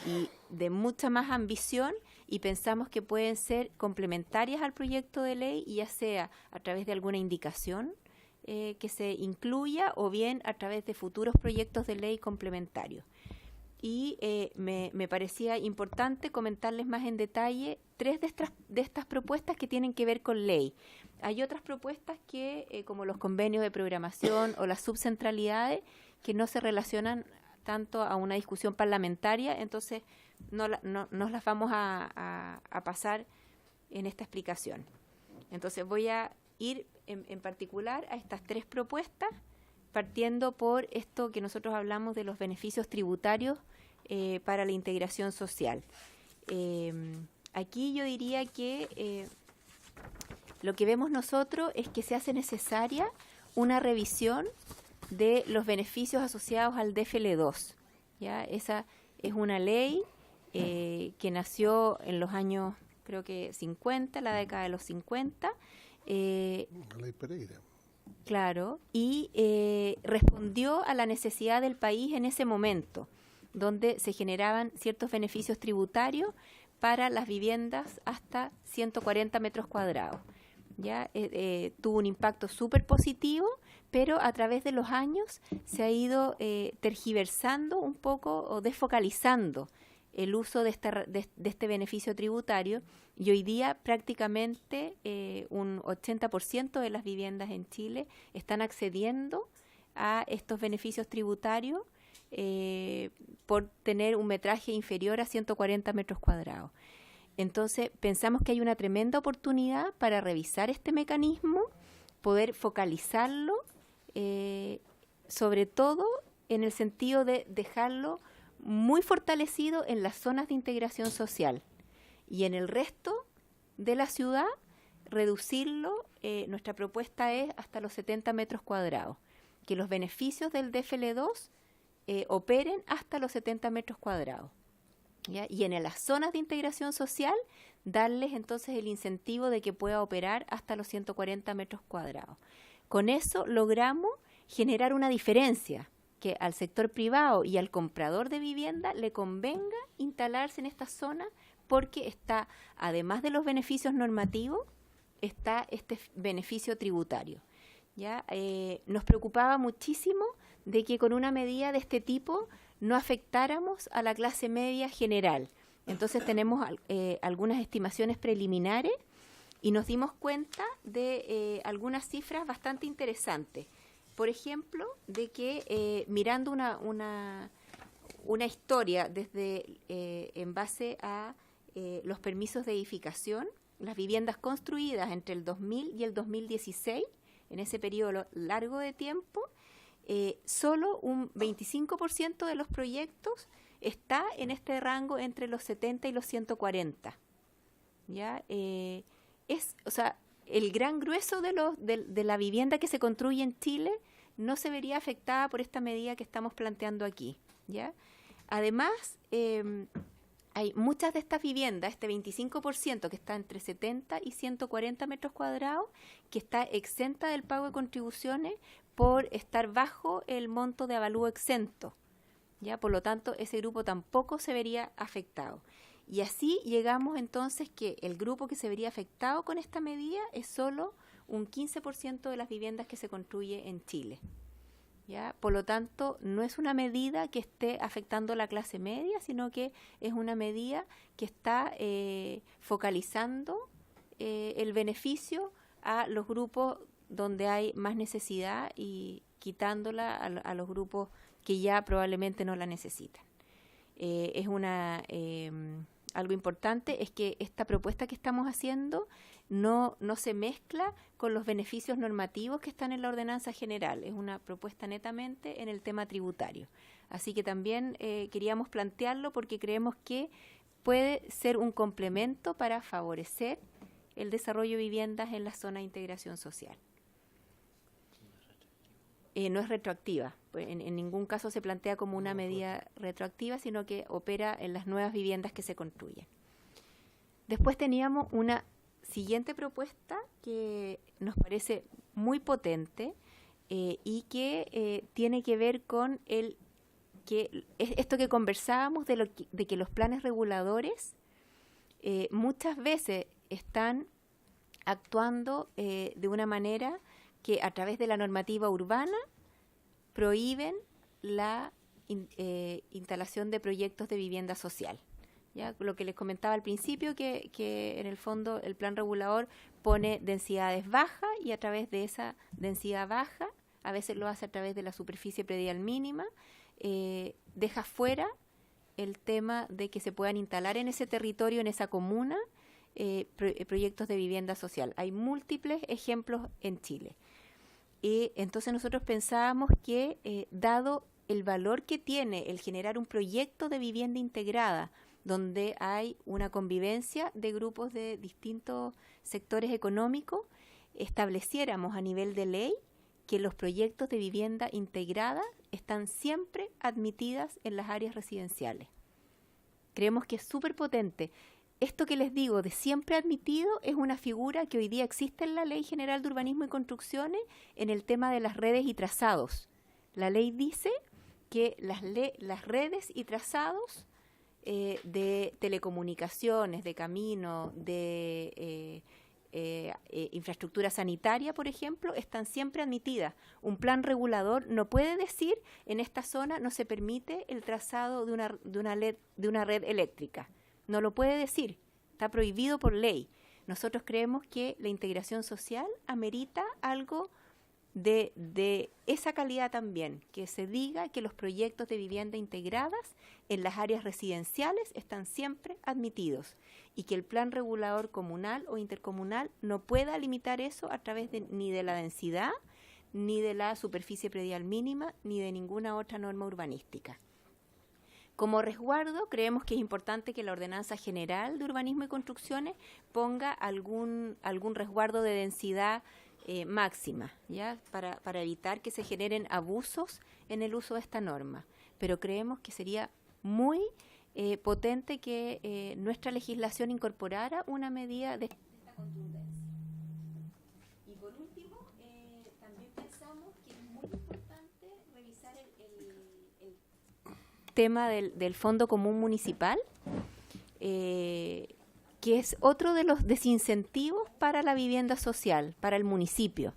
de mucha más ambición, y pensamos que pueden ser complementarias al proyecto de ley, ya sea a través de alguna indicación que se incluya o bien a través de futuros proyectos de ley complementarios. Y me parecía importante comentarles más en detalle 3 de estas propuestas que tienen que ver con ley. Hay otras propuestas que, como los convenios de programación o las subcentralidades, que no se relacionan tanto a una discusión parlamentaria, entonces no las vamos a pasar en esta explicación. Entonces voy a ir en particular a estas 3 propuestas, partiendo por esto que nosotros hablamos de los beneficios tributarios para la integración social. Aquí yo diría que lo que vemos nosotros es que se hace necesaria una revisión de los beneficios asociados al DFL2. ¿Ya? Esa es una ley que nació en los años, creo que 50, la década de los 50. La ley Pereira. Claro, y respondió a la necesidad del país en ese momento, donde se generaban ciertos beneficios tributarios para las viviendas hasta 140 metros cuadrados. ¿Ya? Tuvo un impacto súper positivo, pero a través de los años se ha ido tergiversando un poco o desfocalizando el uso de este beneficio tributario, y hoy día prácticamente un 80% de las viviendas en Chile están accediendo a estos beneficios tributarios por tener un metraje inferior a 140 metros cuadrados. Entonces, pensamos que hay una tremenda oportunidad para revisar este mecanismo, poder focalizarlo, sobre todo en el sentido de dejarlo muy fortalecido en las zonas de integración social, y en el resto de la ciudad reducirlo. Nuestra propuesta es hasta los 70 metros cuadrados, que los beneficios del DFL2 operen hasta los 70 metros cuadrados. ¿Ya? Y en las zonas de integración social, darles entonces el incentivo de que pueda operar hasta los 140 metros cuadrados. Con eso logramos generar una diferencia, que al sector privado y al comprador de vivienda le convenga instalarse en esta zona, porque está, además de los beneficios normativos, está este beneficio tributario. ¿Ya? Nos preocupaba muchísimo de que con una medida de este tipo no afectáramos a la clase media general. Entonces tenemos algunas estimaciones preliminares y nos dimos cuenta de algunas cifras bastante interesantes. Por ejemplo, de que mirando una historia desde en base a los permisos de edificación, las viviendas construidas entre el 2000 y el 2016, en ese periodo largo de tiempo, solo un 25% de los proyectos está en este rango entre los 70 y los 140. ¿Ya? O sea, el gran grueso de la vivienda que se construye en Chile no se vería afectada por esta medida que estamos planteando aquí. ¿Ya? Además, hay muchas de estas viviendas, este 25% que está entre 70 y 140 metros cuadrados, que está exenta del pago de contribuciones por estar bajo el monto de avalúo exento. ¿Ya? Por lo tanto, ese grupo tampoco se vería afectado. Y así llegamos entonces que el grupo que se vería afectado con esta medida es solo un 15% de las viviendas que se construye en Chile. ¿Ya? Por lo tanto, no es una medida que esté afectando a la clase media, sino que es una medida que está focalizando el beneficio a los grupos donde hay más necesidad y quitándola a los grupos que ya probablemente no la necesitan. Algo importante es que esta propuesta que estamos haciendo no se mezcla con los beneficios normativos que están en la ordenanza general. Es una propuesta netamente en el tema tributario. Así que también queríamos plantearlo porque creemos que puede ser un complemento para favorecer el desarrollo de viviendas en la zona de integración social. no es retroactiva. Pues en ningún caso se plantea como una medida retroactiva, sino que opera en las nuevas viviendas que se construyen. Después teníamos una siguiente propuesta que nos parece muy potente y que tiene que ver con esto que conversábamos de que los planes reguladores muchas veces están actuando de una manera que a través de la normativa urbana prohíben la instalación de proyectos de vivienda social. ¿Ya? Lo que les comentaba al principio, que en el fondo el plan regulador pone densidades bajas y a través de esa densidad baja, a veces lo hace a través de la superficie predial mínima, deja fuera el tema de que se puedan instalar en ese territorio, en esa comuna, proyectos de vivienda social. Hay múltiples ejemplos en Chile. Entonces nosotros pensábamos que, dado el valor que tiene el generar un proyecto de vivienda integrada, donde hay una convivencia de grupos de distintos sectores económicos, estableciéramos a nivel de ley que los proyectos de vivienda integrada están siempre admitidas en las áreas residenciales. Creemos que es súper potente. Esto que les digo de siempre admitido es una figura que hoy día existe en la Ley General de Urbanismo y Construcciones en el tema de las redes y trazados. La ley dice que las redes y trazados de telecomunicaciones, de caminos, de infraestructura sanitaria, por ejemplo, están siempre admitidas. Un plan regulador no puede decir en esta zona no se permite el trazado de una red eléctrica. No lo puede decir, está prohibido por ley. Nosotros creemos que la integración social amerita algo de esa calidad también, que se diga que los proyectos de vivienda integradas en las áreas residenciales están siempre admitidos y que el plan regulador comunal o intercomunal no pueda limitar eso a través ni de la densidad, ni de la superficie predial mínima, ni de ninguna otra norma urbanística. Como resguardo, creemos que es importante que la Ordenanza General de Urbanismo y Construcciones ponga algún resguardo de densidad máxima, ¿ya? Para evitar que se generen abusos en el uso de esta norma. Pero creemos que sería muy potente que nuestra legislación incorporara una medida de esta contundencia. Y por último, también pensamos que es muy importante revisar el tema del Fondo Común Municipal, que es otro de los desincentivos para la vivienda social, para el municipio.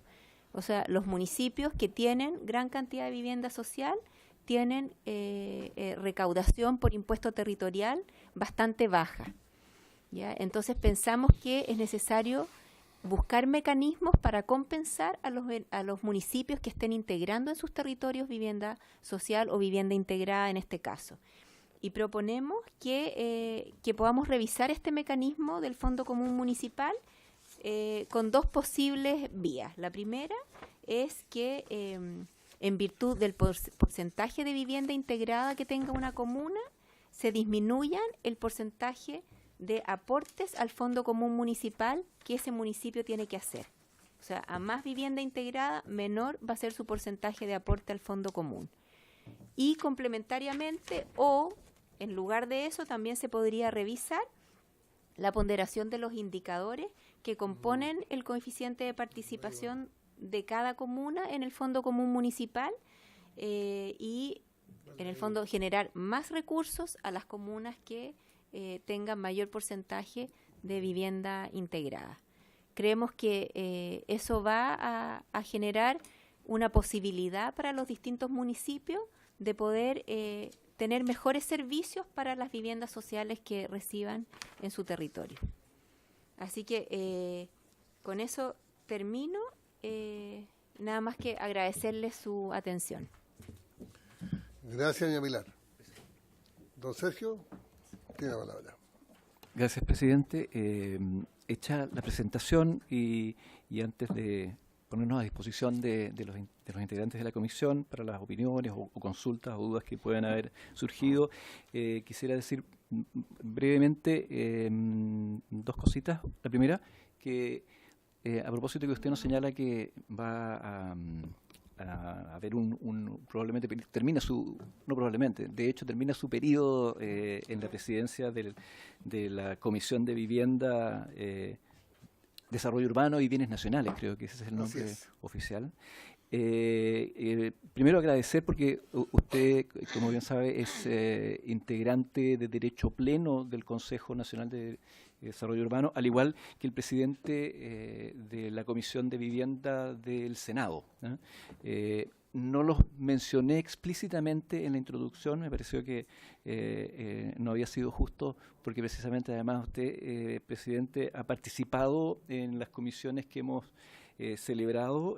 O sea, los municipios que tienen gran cantidad de vivienda social tienen recaudación por impuesto territorial bastante baja, ¿ya? Entonces pensamos que es necesario buscar mecanismos para compensar a los municipios que estén integrando en sus territorios vivienda social o vivienda integrada en este caso. Y proponemos que podamos revisar este mecanismo del Fondo Común Municipal con dos posibles vías. La primera es que en virtud del porcentaje de vivienda integrada que tenga una comuna, se disminuyan el porcentaje de aportes al Fondo Común Municipal que ese municipio tiene que hacer. O sea, a más vivienda integrada, menor va a ser su porcentaje de aporte al Fondo Común. Y complementariamente, o en lugar de eso, también se podría revisar la ponderación de los indicadores que componen el coeficiente de participación de cada comuna en el Fondo Común Municipal y, en el fondo, generar más recursos a las comunas que tengan mayor porcentaje de vivienda integrada. Creemos que eso va a generar una posibilidad para los distintos municipios de poder tener mejores servicios para las viviendas sociales que reciban en su territorio. Así que con eso termino. Nada más que agradecerles su atención. Gracias, doña Pilar. Don Sergio, tiene la palabra. Gracias, presidente. Hecha la presentación y antes de ponernos a disposición de los integrantes de la comisión para las opiniones o consultas o dudas que puedan haber surgido, quisiera decir brevemente dos cositas. La primera, que a propósito que usted nos señala que va haber probablemente termina su, no probablemente, de hecho termina su periodo en la presidencia de la Comisión de Vivienda, Desarrollo Urbano y Bienes Nacionales, creo que ese es el nombre oficial. Primero agradecer porque usted, como bien sabe, es integrante de derecho pleno del Consejo Nacional de Desarrollo Urbano, al igual que el presidente de la Comisión de Vivienda del Senado. No los mencioné explícitamente en la introducción, me pareció que no había sido justo, porque precisamente además usted, presidente, ha participado en las comisiones que hemos celebrado,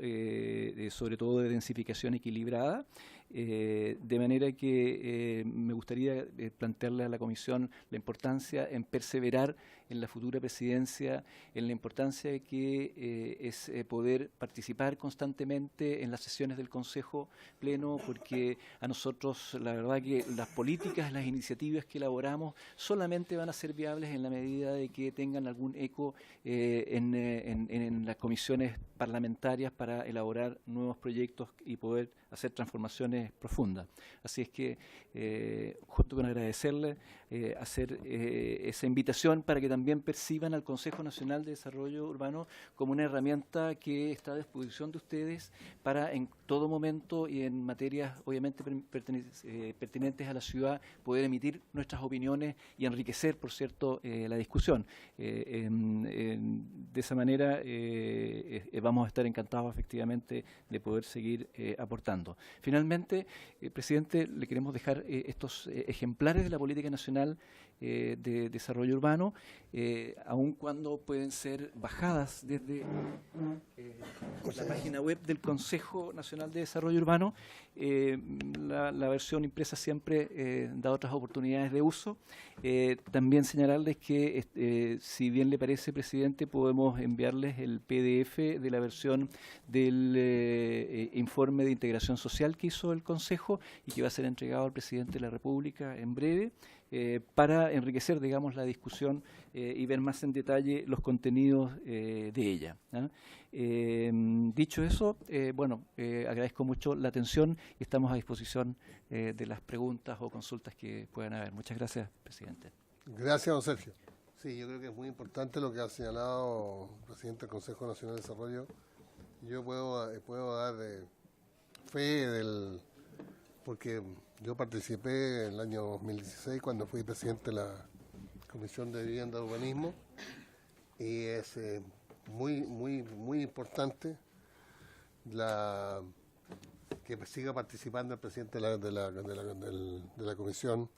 sobre todo de densificación equilibrada, de manera que me gustaría plantearle a la Comisión la importancia en perseverar en la futura presidencia, en la importancia de que es poder participar constantemente en las sesiones del Consejo Pleno, porque a nosotros la verdad que las políticas, las iniciativas que elaboramos solamente van a ser viables en la medida de que tengan algún eco en las comisiones parlamentarias para elaborar nuevos proyectos y poder hacer transformaciones profundas. Así es que, junto con agradecerle, hacer esa invitación para que también perciban al Consejo Nacional de Desarrollo Urbano como una herramienta que está a disposición de ustedes para en todo momento y en materias obviamente pertinentes a la ciudad poder emitir nuestras opiniones y enriquecer, por cierto, la discusión. De esa manera vamos a estar encantados efectivamente de poder seguir aportando. Finalmente, presidente, le queremos dejar estos ejemplares de la Política Nacional de Desarrollo Urbano, aun cuando pueden ser bajadas desde la página web del Consejo Nacional de Desarrollo Urbano. La versión impresa siempre da otras oportunidades de uso. También señalarles que, si bien le parece, presidente, podemos enviarles el PDF de la versión del informe de integración social que hizo el Consejo y que va a ser entregado al presidente de la República en breve, para enriquecer, digamos, la discusión y ver más en detalle los contenidos de ella. Dicho eso, agradezco mucho la atención y estamos a disposición de las preguntas o consultas que puedan haber. Muchas gracias, presidente. Gracias, don Sergio. Sí, yo creo que es muy importante lo que ha señalado el presidente del Consejo Nacional de Desarrollo. Yo puedo dar fe porque yo participé en el año 2016 cuando fui presidente de la Comisión de Vivienda y Urbanismo, y es muy importante que siga participando el presidente de la Comisión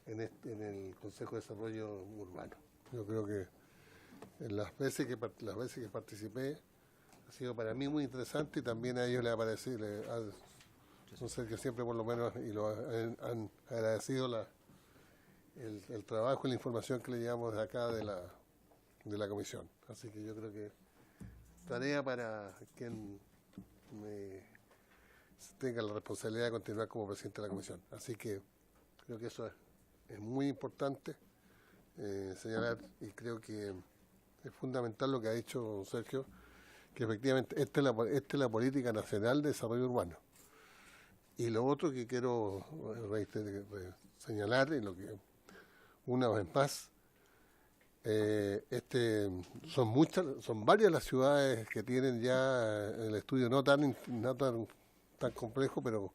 en el Consejo de Desarrollo Urbano. Yo creo que las veces que participé ha sido para mí muy interesante, y también a ellos les ha parecido, no sé, que siempre por lo menos y lo han agradecido el trabajo y la información que le llevamos de acá de la comisión. Así que yo creo que tarea para quien tenga la responsabilidad de continuar como presidente de la comisión. Así que creo que eso es muy importante señalar, y creo que es fundamental lo que ha dicho don Sergio, que efectivamente esta es la Política Nacional de Desarrollo Urbano. Y lo otro que quiero señalar, y lo que una vez más, son varias las ciudades que tienen ya el estudio no tan complejo, pero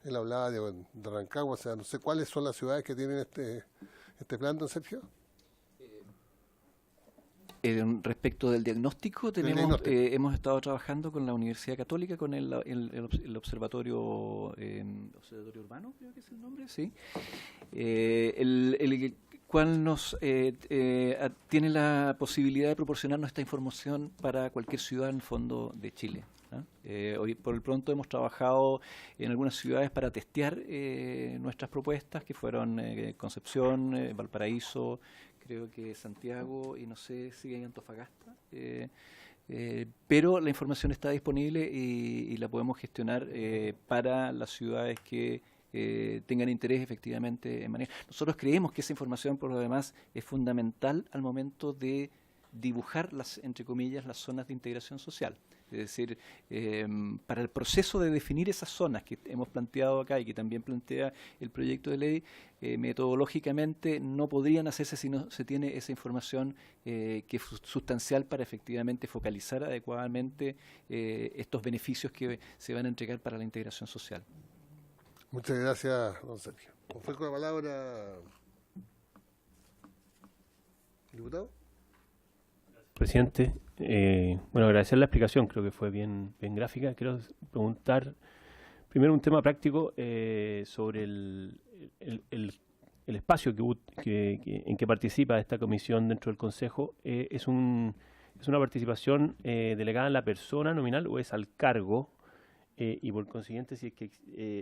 él hablaba de Rancagua, o sea, no sé cuáles son las ciudades que tienen este plan, don Sergio. Respecto del diagnóstico, hemos estado trabajando con la Universidad Católica, con el observatorio urbano, creo que es el nombre, sí, el cual nos tiene la posibilidad de proporcionarnos esta información para cualquier ciudad en el fondo de Chile. Hoy por el pronto hemos trabajado en algunas ciudades para testear nuestras propuestas, que fueron Concepción, Valparaíso, creo que Santiago y no sé si hay Antofagasta, pero la información está disponible y la podemos gestionar para las ciudades que tengan interés efectivamente en manejar. Nosotros creemos que esa información, por lo demás, es fundamental al momento de dibujar entre comillas, las zonas de integración social. Es decir, para el proceso de definir esas zonas que hemos planteado acá y que también plantea el proyecto de ley, metodológicamente no podrían hacerse si no se tiene esa información que es sustancial para efectivamente focalizar adecuadamente estos beneficios que se van a entregar para la integración social. Muchas gracias, don Sergio. Ofrezco la palabra, diputado. Presidente, bueno, agradecer la explicación, creo que fue bien gráfica. Quiero preguntar primero un tema práctico sobre el espacio en que participa esta comisión dentro del Consejo. ¿Es una participación delegada en la persona nominal o es al cargo? Y por consiguiente, si es que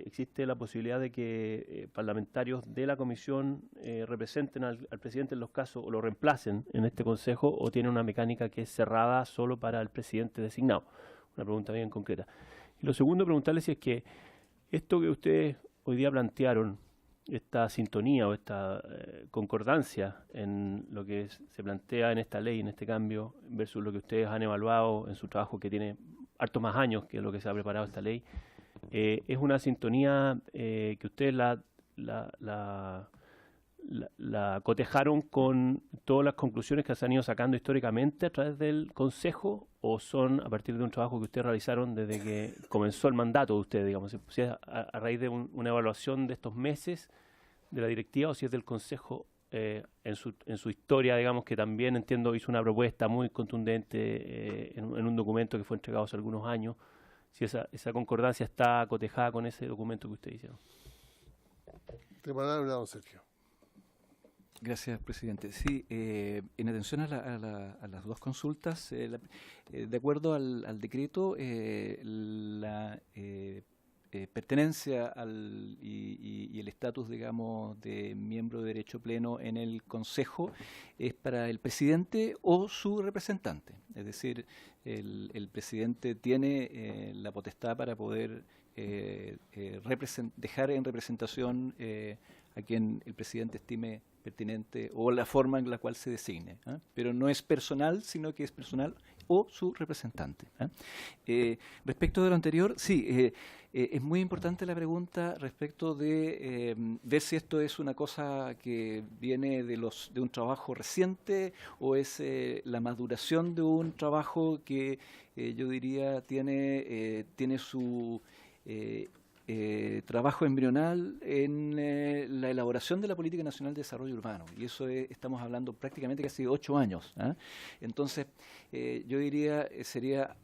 existe la posibilidad de que parlamentarios de la comisión representen al presidente en los casos o lo reemplacen en este consejo, o tiene una mecánica que es cerrada solo para el presidente designado. Una pregunta bien concreta. Y lo segundo, preguntarle si es que esto que ustedes hoy día plantearon, esta sintonía o esta concordancia en lo que se plantea en esta ley, en este cambio, versus lo que ustedes han evaluado en su trabajo, que tiene hartos más años que lo que se ha preparado esta ley, es una sintonía que ustedes la cotejaron con todas las conclusiones que se han ido sacando históricamente a través del Consejo, o son a partir de un trabajo que ustedes realizaron desde que comenzó el mandato de ustedes, digamos, si es a raíz de una evaluación de estos meses de la directiva, o si es del Consejo en su historia, digamos, que también entiendo hizo una propuesta muy contundente en un documento que fue entregado hace algunos años, si esa concordancia está cotejada con ese documento que ustedes hicieron. Te palabra, don Sergio. Gracias, presidente. Sí, en atención a las dos consultas, de acuerdo al decreto, la pertenencia y el estatus, digamos, de miembro de derecho pleno en el Consejo es para el presidente o su representante. Es decir, el presidente tiene la potestad para poder dejar en representación a quien el presidente estime pertinente o la forma en la cual se designe, pero no es personal, sino que es personal o su representante. Respecto de lo anterior, sí, es muy importante la pregunta respecto de ver si esto es una cosa que viene de un trabajo reciente o es la maduración de un trabajo que yo diría tiene su trabajo embrional en la elaboración de la Política Nacional de Desarrollo Urbano, y eso estamos hablando prácticamente casi de 8 años. Entonces, yo diría sería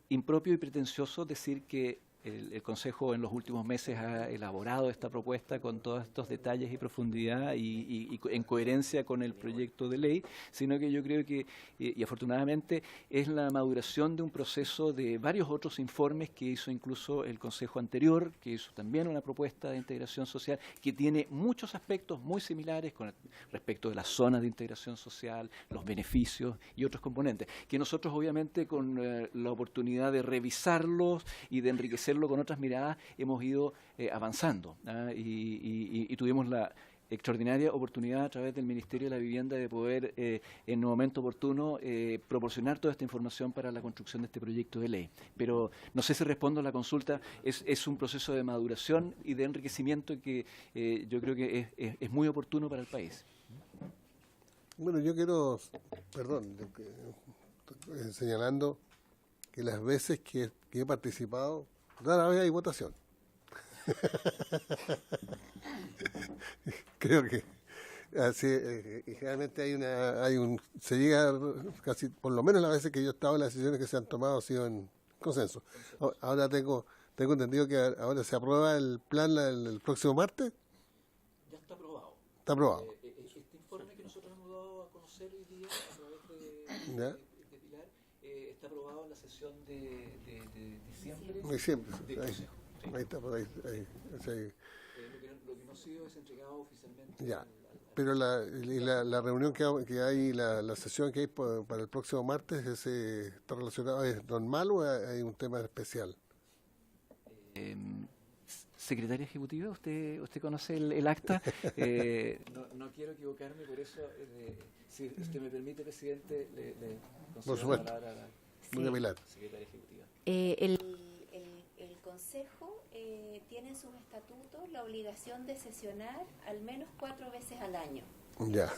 impropio y pretencioso decir que el Consejo en los últimos meses ha elaborado esta propuesta con todos estos detalles y profundidad y en coherencia con el proyecto de ley, sino que yo creo que, y afortunadamente, es la maduración de un proceso de varios otros informes que hizo incluso el Consejo anterior, que hizo también una propuesta de integración social que tiene muchos aspectos muy similares con respecto de las zonas de integración social, los beneficios y otros componentes, que nosotros obviamente con la oportunidad de revisarlos y de enriquecerlos con otras miradas hemos ido avanzando, y tuvimos la extraordinaria oportunidad a través del Ministerio de la Vivienda de poder en un momento oportuno proporcionar toda esta información para la construcción de este proyecto de ley. Pero no sé si respondo a la consulta, es un proceso de maduración y de enriquecimiento que yo creo que es muy oportuno para el país. Bueno, yo quiero, perdón, señalando que las veces que he participado, rara vez hay votación. Creo que así, y generalmente se llega casi, por lo menos las veces que yo he estado en las decisiones que se han tomado ha sido en consenso. Ahora tengo entendido que ahora se aprueba el plan el próximo martes. Ya está aprobado. Está aprobado. Este informe que nosotros hemos dado a conocer hoy día a través de ¿Ya? Pilar está aprobado en la sesión de diciembre. Diciembre, del Consejo. Sí. ahí está, por ahí. Lo que no ha sido es entregado oficialmente. Ya. Pero la reunión que hay, la sesión que hay para el próximo martes, ¿está relacionado, es normal o hay un tema especial? Secretaria Ejecutiva, ¿usted conoce el acta? No quiero equivocarme, por eso, si usted me permite, presidente, le Por concedo supuesto. la palabra a la... Doña Pilar. El Consejo tiene en sus estatutos la obligación de sesionar al menos 4 veces al año. Ya.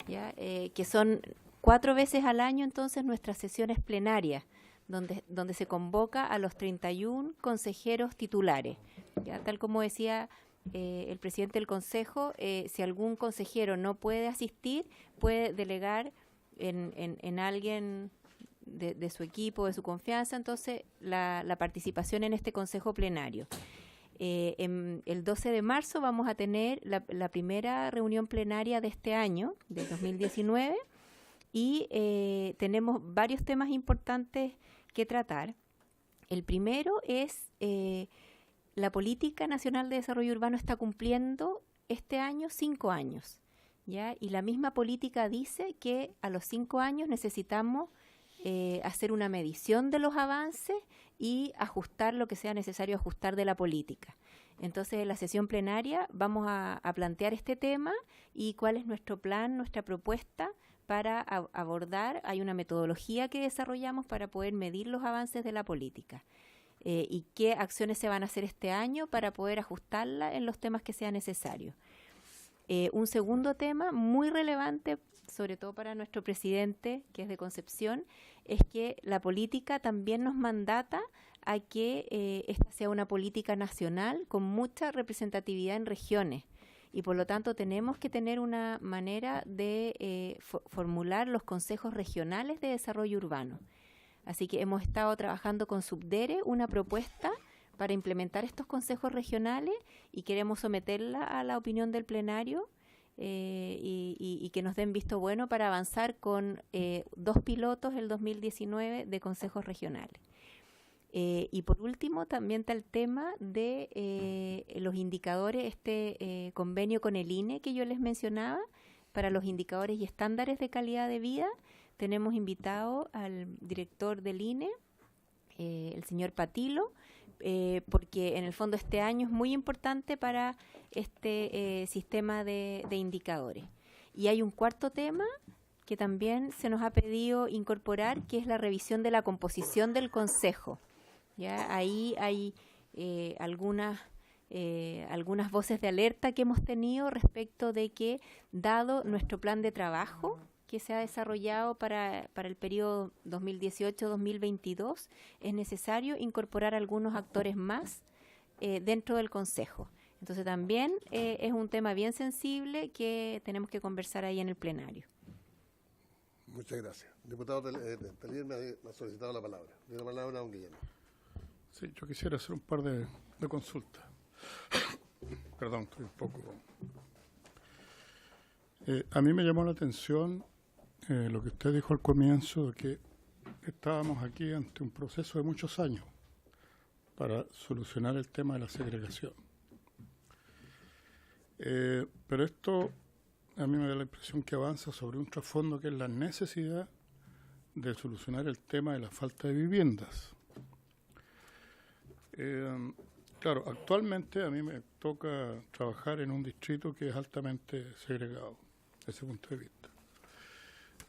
¿Ya? Que son 4 veces al año entonces nuestras sesiones plenarias, donde se convoca a los 31 consejeros titulares. ¿Ya? Tal como decía el presidente del Consejo, si algún consejero no puede asistir, puede delegar en alguien de su equipo, de su confianza, entonces la participación en este Consejo Plenario. El 12 de marzo vamos a tener la primera reunión plenaria de este año, del 2019, y tenemos varios temas importantes que tratar. El primero es la Política Nacional de Desarrollo Urbano está cumpliendo este año 5 años, ¿ya? Y la misma política dice que a los 5 años necesitamos hacer una medición de los avances y ajustar lo que sea necesario ajustar de la política. Entonces, en la sesión plenaria vamos a plantear este tema y cuál es nuestro plan, nuestra propuesta para abordar. Hay una metodología que desarrollamos para poder medir los avances de la política y qué acciones se van a hacer este año para poder ajustarla en los temas que sea necesario. Un segundo tema muy relevante, sobre todo para nuestro presidente, que es de Concepción, es que la política también nos mandata a que esta sea una política nacional con mucha representatividad en regiones. Y por lo tanto tenemos que tener una manera de formular los consejos regionales de desarrollo urbano. Así que hemos estado trabajando con Subdere una propuesta para implementar estos consejos regionales y queremos someterla a la opinión del plenario y que nos den visto bueno para avanzar con 2 pilotos el 2019 de consejos regionales. Y por último, también está el tema de los indicadores, este convenio con el INE que yo les mencionaba, para los indicadores y estándares de calidad de vida. Tenemos invitado al director del INE, el señor Patilo, porque en el fondo este año es muy importante para este sistema de indicadores. Y hay un cuarto tema que también se nos ha pedido incorporar, que es la revisión de la composición del Consejo. ¿Ya? Ahí hay algunas voces de alerta que hemos tenido respecto de que, dado nuestro plan de trabajo que se ha desarrollado para el periodo 2018-2022, es necesario incorporar algunos actores más dentro del Consejo. Entonces también es un tema bien sensible que tenemos que conversar ahí en el plenario. Muchas gracias. Diputado Telier me ha solicitado la palabra. Le doy la palabra a don Guillermo. Sí, yo quisiera hacer un par de consultas. Perdón, estoy un poco... a mí me llamó la atención lo que usted dijo al comienzo, de que estábamos aquí ante un proceso de muchos años para solucionar el tema de la segregación. Pero esto a mí me da la impresión que avanza sobre un trasfondo que es la necesidad de solucionar el tema de la falta de viviendas. Claro, actualmente a mí me toca trabajar en un distrito que es altamente segregado, desde ese punto de vista.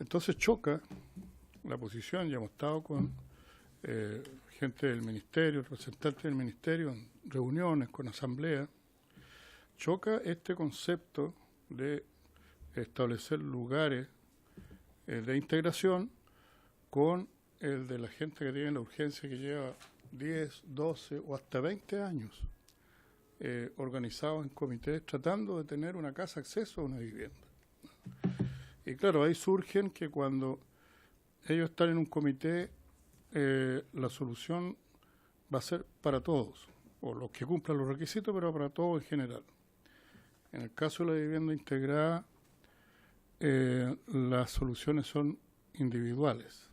Entonces choca la posición, ya hemos estado con gente del ministerio, representantes del ministerio, en reuniones, con asambleas. Choca este concepto de establecer lugares de integración con el de la gente que tiene la urgencia, que lleva 10, 12 o hasta 20 años organizados en comités tratando de tener una casa, acceso a una vivienda. Y claro, ahí surgen que cuando ellos están en un comité, la solución va a ser para todos, o los que cumplan los requisitos, pero para todos en general. En el caso de la vivienda integrada, las soluciones son individuales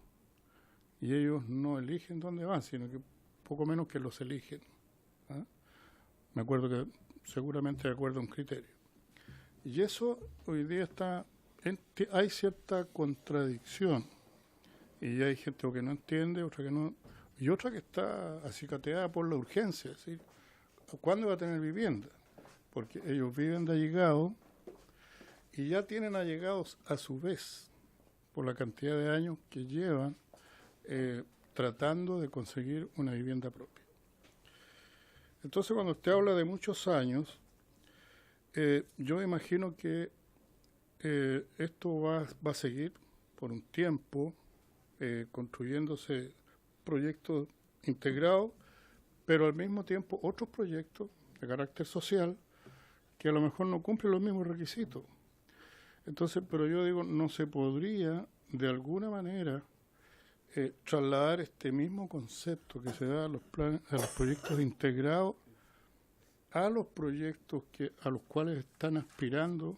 y ellos no eligen dónde van, sino que poco menos que los eligen. ¿Ah? Me acuerdo que seguramente de acuerdo a un criterio. Y eso hoy día está, hay cierta contradicción. Y hay gente que no entiende, otra que no, y otra que está acicateada por la urgencia. ¿Sí? ¿Cuándo va a tener vivienda? Porque ellos viven de allegados y ya tienen allegados a su vez por la cantidad de años que llevan tratando de conseguir una vivienda propia. Entonces, cuando usted habla de muchos años, yo imagino que esto va a seguir por un tiempo construyéndose proyectos integrados, pero al mismo tiempo otros proyectos de carácter social que a lo mejor no cumplen los mismos requisitos. Entonces, pero yo digo, no se podría de alguna manera trasladar este mismo concepto que se da a los planes, a los proyectos integrados, a los proyectos a los cuales están aspirando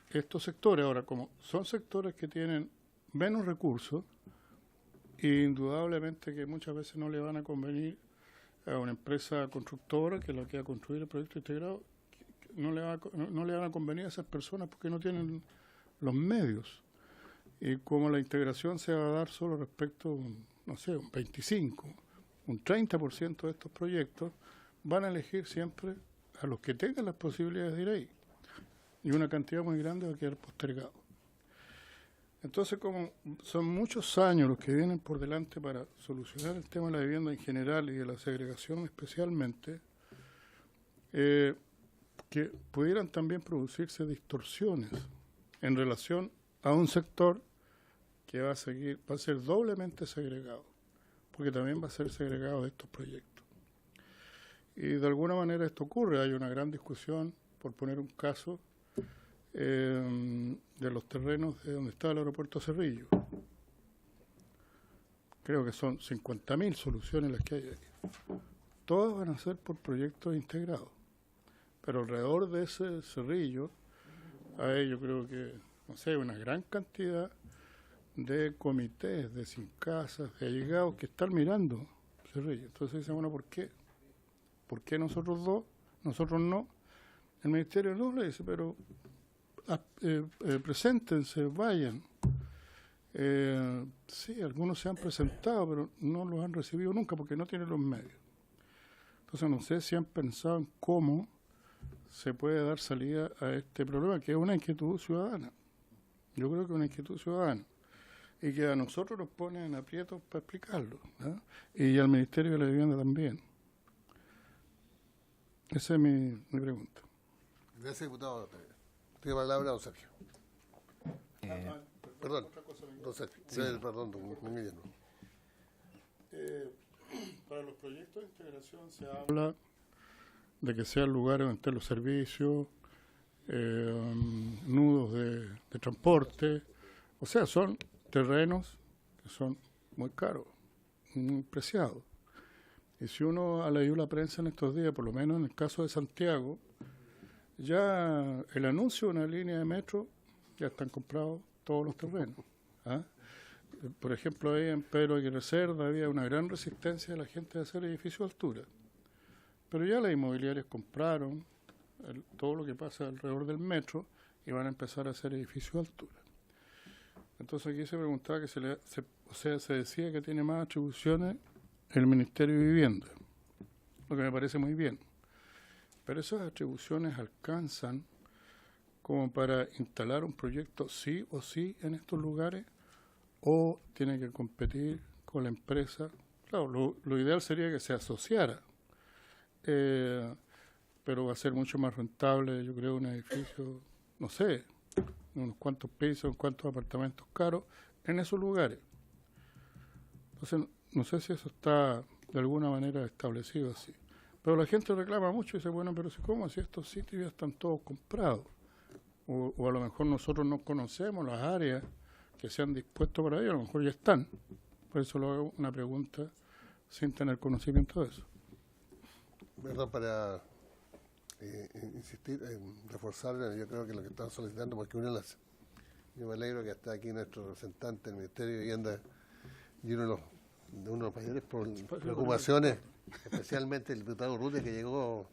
estos sectores. Ahora, como son sectores que tienen menos recursos, indudablemente que muchas veces no le van a convenir a una empresa constructora que es la que va a construir el proyecto integrado, no le van a convenir a esas personas porque no tienen los medios. Y como la integración se va a dar solo respecto, no sé, un 25, un 30% de estos proyectos, van a elegir siempre a los que tengan las posibilidades de ir ahí. Y una cantidad muy grande va a quedar postergado. Entonces, como son muchos años los que vienen por delante para solucionar el tema de la vivienda en general y de la segregación especialmente, que pudieran también producirse distorsiones en relación a un sector que va a ser doblemente segregado, porque también va a ser segregado de estos proyectos. Y de alguna manera esto ocurre, hay una gran discusión, por poner un caso, de los terrenos de donde está el aeropuerto Cerrillo. Creo que son 50.000 soluciones las que hay ahí. Todas van a ser por proyectos integrados. Pero alrededor de ese Cerrillo hay, yo creo que, no sé, una gran cantidad de comités, de sin casas, de allegados que están mirando Cerrillo. Entonces dicen, bueno, ¿por qué? ¿Por qué nosotros dos? Nosotros no. El Ministerio no le dice, pero preséntense, vayan. Sí, algunos se han presentado, pero no los han recibido nunca porque no tienen los medios. Entonces no sé si han pensado en cómo se puede dar salida a este problema, que es una inquietud ciudadana. Yo creo que es una inquietud ciudadana y que a nosotros nos pone en aprietos para explicarlo, ¿no? Y al Ministerio de la Vivienda también. Esa es mi pregunta. Gracias, diputado. Tiene palabra don Sergio. Perdón, don Sergio. Sí. Perdón, don Guillermo. Para los proyectos de integración se habla de que sean lugares donde estén los servicios, nudos de transporte. O sea, son terrenos que son muy caros, muy preciados. Y si uno ha leído la prensa en estos días, por lo menos en el caso de Santiago, ya el anuncio de una línea de metro, ya están comprados todos los terrenos. ¿Ah? Por ejemplo, ahí en Pedro Aguirre Cerda había una gran resistencia de la gente de hacer edificios de altura. Pero ya las inmobiliarias compraron todo lo que pasa alrededor del metro y van a empezar a hacer edificios de altura. Entonces aquí se preguntaba que se decía que tiene más atribuciones el Ministerio de Vivienda, lo que me parece muy bien. Pero esas atribuciones alcanzan como para instalar un proyecto sí o sí en estos lugares, o tiene que competir con la empresa. Claro, lo ideal sería que se asociara, pero va a ser mucho más rentable, yo creo, un edificio, no sé, unos cuantos pisos, unos cuantos apartamentos caros en esos lugares. Entonces, no sé si eso está de alguna manera establecido así. Pero la gente reclama mucho y dice, bueno, pero ¿cómo? Si estos sitios ya están todos comprados. O a lo mejor nosotros no conocemos las áreas que se han dispuesto para ello, a lo mejor ya están. Por eso lo hago una pregunta sin tener conocimiento de eso. Perdón, para insistir en reforzar, yo creo que lo que están solicitando, porque yo me alegro que está aquí nuestro representante del Ministerio de Vivienda y uno de los mayores preocupaciones, especialmente el diputado Rute, que llegó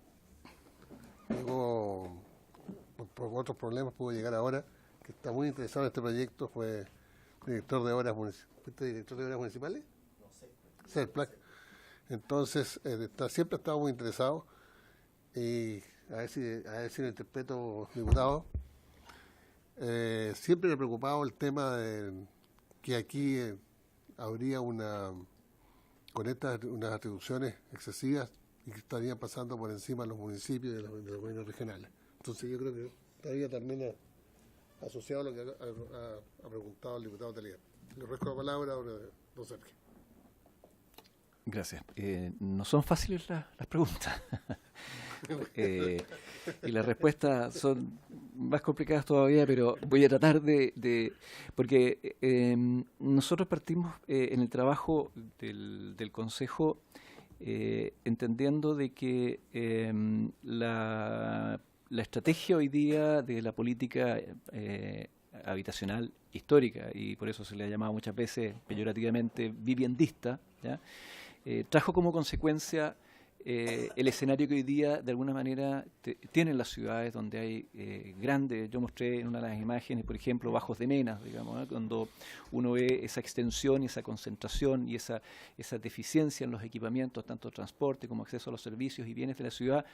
por otros problemas, pudo llegar ahora, que está muy interesado en este proyecto, fue director de obras municipales. ¿Fuiste director de obras municipales? No sé. CERPLAC. Entonces, siempre ha estado muy interesado, y a ver si lo interpreto, diputado. Siempre me ha preocupado el tema de que aquí habría con estas unas atribuciones excesivas y que estarían pasando por encima de los municipios y de los gobiernos regionales. Entonces yo creo que todavía termina asociado a lo que ha preguntado el diputado Tellier. Le ofrezco la palabra ahora, don Sergio. Gracias. No son fáciles las preguntas. Y las respuestas son más complicadas todavía, pero voy a tratar porque nosotros partimos en el trabajo del Consejo entendiendo de que la estrategia hoy día de la política habitacional histórica, y por eso se le ha llamado muchas veces peyorativamente viviendista, ¿ya? Trajo como consecuencia el escenario que hoy día de alguna manera tienen las ciudades donde hay grandes, yo mostré en una de las imágenes, por ejemplo, Bajos de Mena, digamos, ¿no? Cuando uno ve esa extensión y esa concentración y esa deficiencia en los equipamientos, tanto transporte como acceso a los servicios y bienes de la ciudad,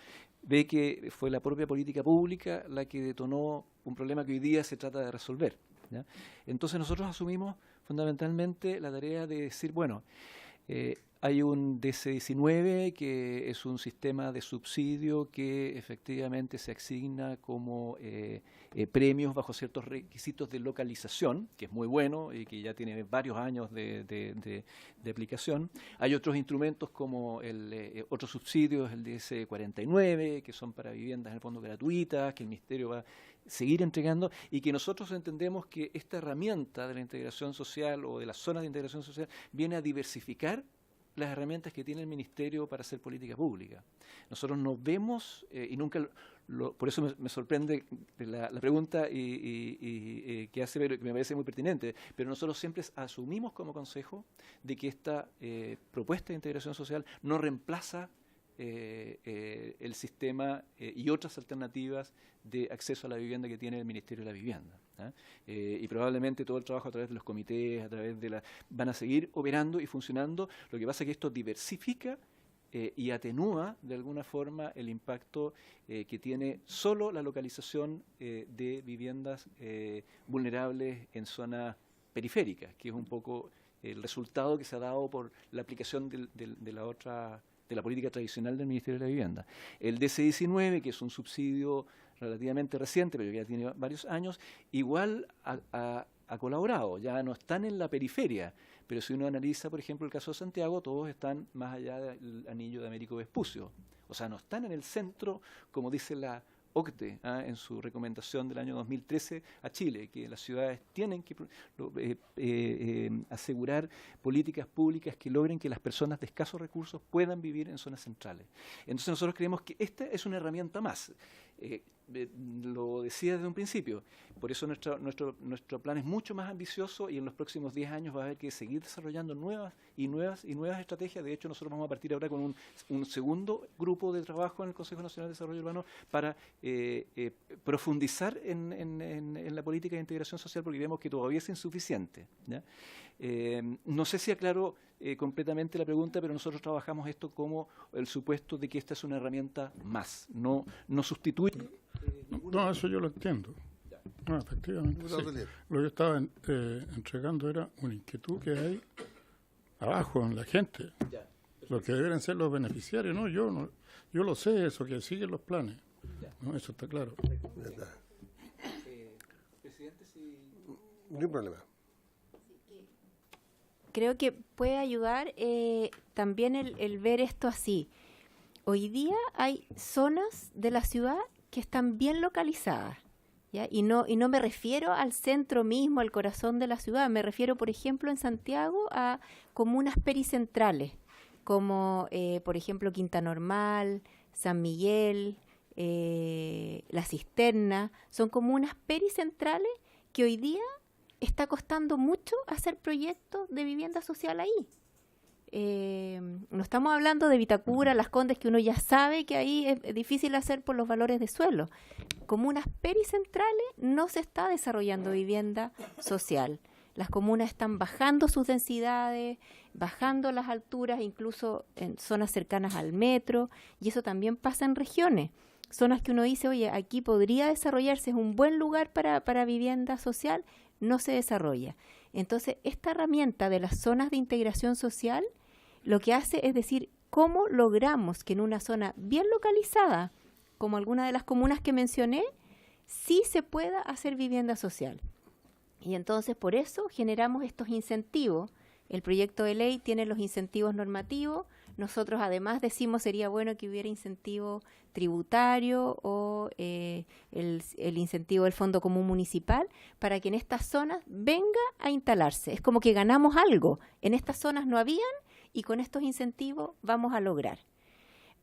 ve que fue la propia política pública la que detonó un problema que hoy día se trata de resolver, ¿ya? Entonces nosotros asumimos fundamentalmente la tarea de decir, bueno, hay un DC-19 que es un sistema de subsidio que efectivamente se asigna como premios bajo ciertos requisitos de localización, que es muy bueno y que ya tiene varios años de aplicación. Hay otros instrumentos como otros subsidios, el DC-49, que son para viviendas en el fondo gratuitas, que el Ministerio va a seguir entregando y que nosotros entendemos que esta herramienta de la integración social o de las zonas de integración social viene a diversificar las herramientas que tiene el Ministerio para hacer política pública. Nosotros nos vemos, y nunca, por eso me sorprende la pregunta que hace, pero que me parece muy pertinente, pero nosotros siempre asumimos como Consejo de que esta propuesta de integración social no reemplaza el sistema y otras alternativas de acceso a la vivienda que tiene el Ministerio de la Vivienda, ¿eh? Y probablemente todo el trabajo a través de los comités, a través de van a seguir operando y funcionando. Lo que pasa es que esto diversifica y atenúa de alguna forma el impacto que tiene solo la localización de viviendas vulnerables en zonas periféricas, que es un poco el resultado que se ha dado por la aplicación de la política tradicional del Ministerio de la Vivienda. El DC-19, que es un subsidio relativamente reciente, pero que ya tiene varios años, igual ha colaborado, ya no están en la periferia, pero si uno analiza, por ejemplo, el caso de Santiago, todos están más allá del anillo de Américo Vespucio, o sea, no están en el centro, como dice la OCDE, en su recomendación del año 2013 a Chile, que las ciudades tienen que asegurar políticas públicas que logren que las personas de escasos recursos puedan vivir en zonas centrales. Entonces nosotros creemos que esta es una herramienta más. Lo decía desde un principio, por eso nuestro plan es mucho más ambicioso y en los próximos 10 años va a haber que seguir desarrollando nuevas estrategias. De hecho, nosotros vamos a partir ahora con un segundo grupo de trabajo en el Consejo Nacional de Desarrollo Urbano para profundizar en la política de integración social, porque vemos que todavía es insuficiente, ¿ya? No sé si aclaro completamente la pregunta, pero nosotros trabajamos esto como el supuesto de que esta es una herramienta más, no sustituye. No, eso yo lo entiendo. No, efectivamente. Sí. Lo que yo estaba entregando era una inquietud que hay abajo en la gente. Lo que deben ser los beneficiarios, ¿no? Yo lo sé, eso, que siguen los planes. No, eso está claro. Presidente, si... No hay problema. Creo que puede ayudar también el ver esto así. Hoy día hay zonas de la ciudad que están bien localizadas, ¿ya? Y no me refiero al centro mismo, al corazón de la ciudad. Me refiero, por ejemplo, en Santiago a comunas pericentrales, como, por ejemplo, Quinta Normal, San Miguel, La Cisterna. Son comunas pericentrales que hoy día está costando mucho hacer proyectos de vivienda social ahí. No estamos hablando de Vitacura, Las Condes, que uno ya sabe que ahí es difícil hacer por los valores de suelo. Comunas pericentrales no se está desarrollando vivienda social. Las comunas están bajando sus densidades, bajando las alturas, incluso en zonas cercanas al metro, y eso también pasa en regiones. Zonas que uno dice, oye, aquí podría desarrollarse, es un buen lugar para vivienda social, no se desarrolla. Entonces, esta herramienta de las zonas de integración social lo que hace es decir, ¿cómo logramos que en una zona bien localizada, como alguna de las comunas que mencioné, sí se pueda hacer vivienda social? Y entonces por eso generamos estos incentivos. El proyecto de ley tiene los incentivos normativos. Nosotros además decimos sería bueno que hubiera incentivo tributario o el incentivo del Fondo Común Municipal para que en estas zonas venga a instalarse. Es como que ganamos algo. En estas zonas no habían y con estos incentivos vamos a lograr.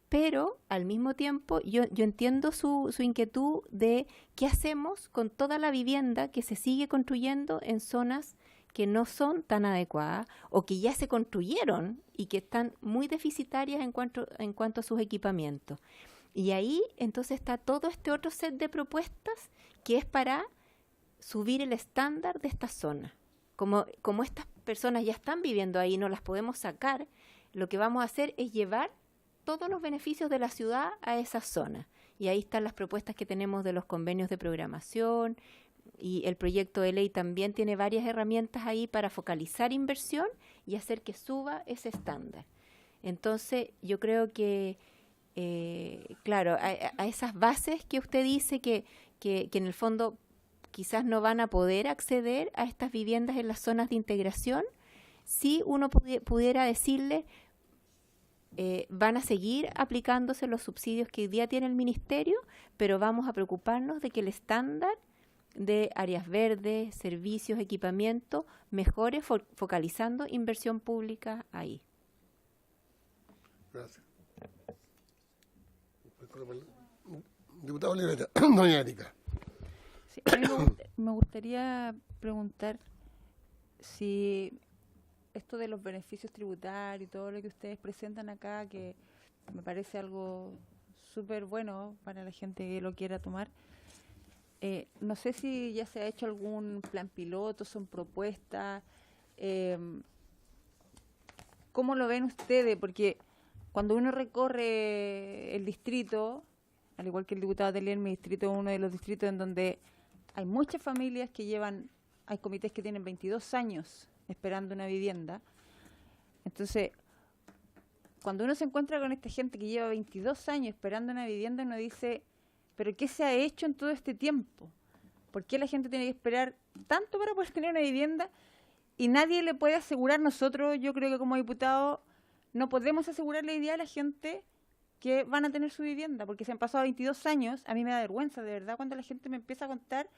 Pero al mismo tiempo yo entiendo su inquietud de qué hacemos con toda la vivienda que se sigue construyendo en zonas que no son tan adecuadas o que ya se construyeron y que están muy deficitarias en cuanto a sus equipamientos. Y ahí entonces está todo este otro set de propuestas que es para subir el estándar de esta zona. Como estas personas ya están viviendo ahí y no las podemos sacar, lo que vamos a hacer es llevar todos los beneficios de la ciudad a esa zona. Y ahí están las propuestas que tenemos de los convenios de programación, y el proyecto de ley también tiene varias herramientas ahí para focalizar inversión y hacer que suba ese estándar. Entonces, yo creo que, claro, a esas bases que usted dice que en el fondo quizás no van a poder acceder a estas viviendas en las zonas de integración, sí uno pudiera decirle, van a seguir aplicándose los subsidios que hoy día tiene el Ministerio, pero vamos a preocuparnos de que el estándar de áreas verdes, servicios, equipamiento, mejore focalizando inversión pública ahí. Gracias. Diputado Libreta, doña Erika. Sí, a mí me gustaría preguntar si esto de los beneficios tributarios y todo lo que ustedes presentan acá, que me parece algo súper bueno para la gente que lo quiera tomar, no sé si ya se ha hecho algún plan piloto, son propuestas, ¿cómo lo ven ustedes? Porque cuando uno recorre el distrito, al igual que el diputado Telier, mi distrito es uno de los distritos en donde hay muchas familias que hay comités que tienen 22 años esperando una vivienda. Entonces, cuando uno se encuentra con esta gente que lleva 22 años esperando una vivienda, uno dice, ¿pero qué se ha hecho en todo este tiempo? ¿Por qué la gente tiene que esperar tanto para poder tener una vivienda? Y nadie le puede asegurar, nosotros, yo creo que como diputados, no podemos asegurarle hoy día a la gente que van a tener su vivienda, porque se han pasado 22 años, a mí me da vergüenza, de verdad, cuando la gente me empieza a contar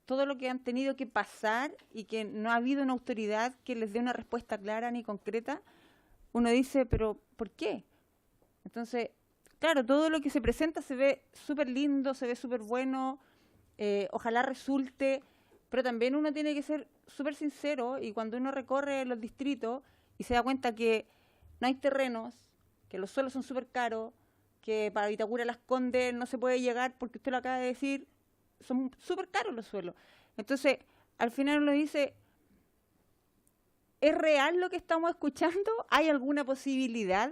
todo lo que han tenido que pasar y que no ha habido una autoridad que les dé una respuesta clara ni concreta, uno dice, ¿pero por qué? Entonces, claro, todo lo que se presenta se ve súper lindo, se ve súper bueno, ojalá resulte, pero también uno tiene que ser súper sincero y cuando uno recorre los distritos y se da cuenta que no hay terrenos, que los suelos son súper caros, que para Vitacura Las Condes no se puede llegar porque usted lo acaba de decir, son súper caros los suelos. Entonces, al final uno dice, ¿es real lo que estamos escuchando? ¿Hay alguna posibilidad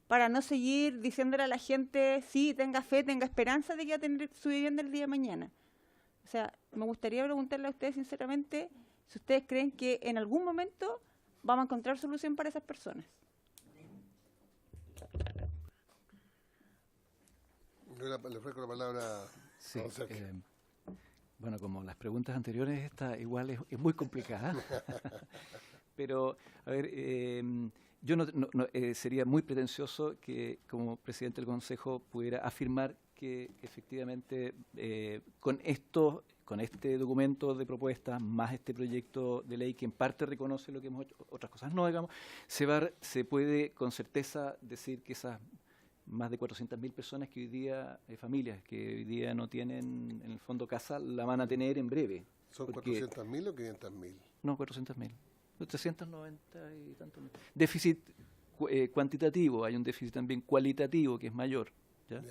para no seguir diciéndole a la gente, sí, tenga fe, tenga esperanza de que va a tener su vivienda el día de mañana? O sea, me gustaría preguntarle a ustedes sinceramente si ustedes creen que en algún momento vamos a encontrar solución para esas personas. Le ofrezco la palabra. Sí, bueno, como las preguntas anteriores, esta igual es muy complicada. Pero, a ver, yo sería muy pretencioso que como presidente del Consejo pudiera afirmar que efectivamente con este documento de propuestas, más este proyecto de ley que en parte reconoce lo que hemos hecho, otras cosas no, digamos, se puede con certeza decir que esas más de 400.000 personas que hoy día, familias que hoy día no tienen en el fondo casa, la van a tener en breve. ¿Son 400.000 o 500.000? No, 400.000. 390 y tantos mil. Déficit cuantitativo, hay un déficit también cualitativo que es mayor. ¿Ya?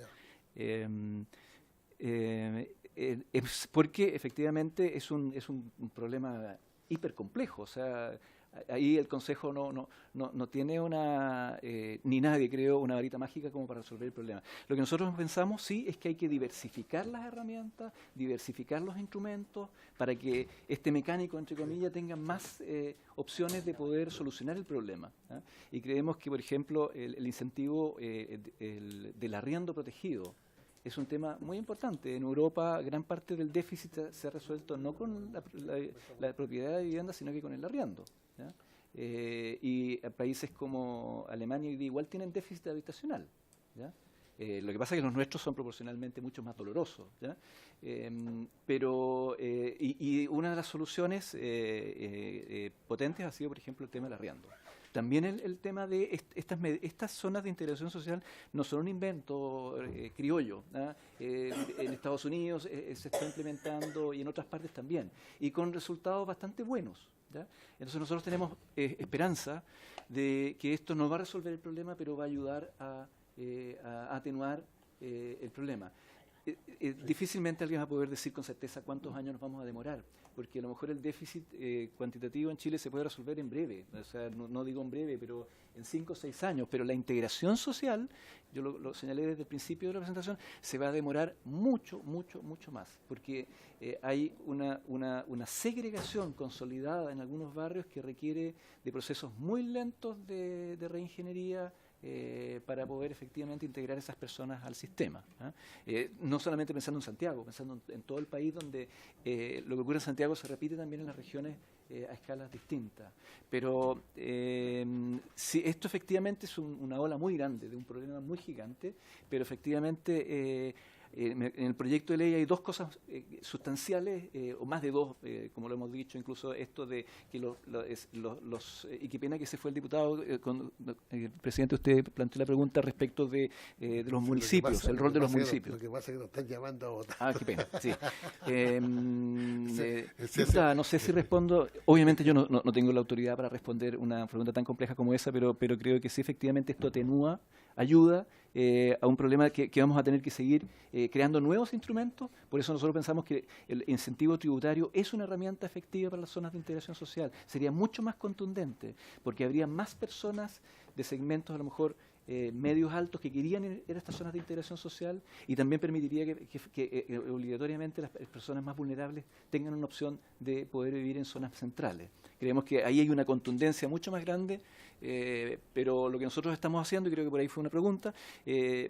Porque efectivamente es un problema hipercomplejo. O sea, Ahí el Consejo no tiene ni nadie, creo, una varita mágica como para resolver el problema. Lo que nosotros pensamos, sí, es que hay que diversificar las herramientas, diversificar los instrumentos, para que este mecánico, entre comillas, tenga más opciones de poder solucionar el problema. Y creemos que, por ejemplo, el incentivo del arriendo protegido es un tema muy importante. En Europa, gran parte del déficit se ha resuelto no con la propiedad de vivienda, sino que con el arriendo. ¿Ya? Y países como Alemania igual tienen déficit habitacional. ¿Ya? Lo que pasa es que los nuestros son proporcionalmente mucho más dolorosos. ¿Ya? Y una de las soluciones potentes ha sido, por ejemplo, el tema del arriendo. También el tema de estas zonas de integración social no son un invento criollo. En Estados Unidos se está implementando y en otras partes también, y con resultados bastante buenos. ¿Ya? Entonces nosotros tenemos esperanza de que esto no va a resolver el problema, pero va a ayudar a atenuar el problema. Difícilmente alguien va a poder decir con certeza cuántos años nos vamos a demorar, porque a lo mejor el déficit cuantitativo en Chile se puede resolver en breve, o sea, no digo en breve, pero en 5 o 6 años, pero la integración social, yo lo señalé desde el principio de la presentación, se va a demorar mucho más, porque hay una segregación consolidada en algunos barrios que requiere de procesos muy lentos de reingeniería, para poder efectivamente integrar esas personas al sistema. No solamente pensando en Santiago, pensando en todo el país, donde lo que ocurre en Santiago se repite también en las regiones a escalas distintas. Pero sí, esto efectivamente es una ola muy grande, de un problema muy gigante, pero efectivamente en el proyecto de ley hay dos cosas sustanciales, o más de dos, como lo hemos dicho, incluso esto de que y qué pena que se fue el diputado, presidente, usted planteó la pregunta respecto de los municipios, el rol de los municipios. Lo que pasa es que nos están llamando a votar. Ah, qué pena, sí. Diputada, no sé si respondo, obviamente yo no tengo la autoridad para responder una pregunta tan compleja como esa, pero creo que sí, efectivamente esto atenúa, ayuda a un problema que vamos a tener que seguir creando nuevos instrumentos. Por eso nosotros pensamos que el incentivo tributario es una herramienta efectiva para las zonas de integración social. Sería mucho más contundente, porque habría más personas de segmentos a lo mejor medios altos que querían ir a estas zonas de integración social, y también permitiría que obligatoriamente las personas más vulnerables tengan una opción de poder vivir en zonas centrales. Creemos que ahí hay una contundencia mucho más grande, pero lo que nosotros estamos haciendo, y creo que por ahí fue una pregunta,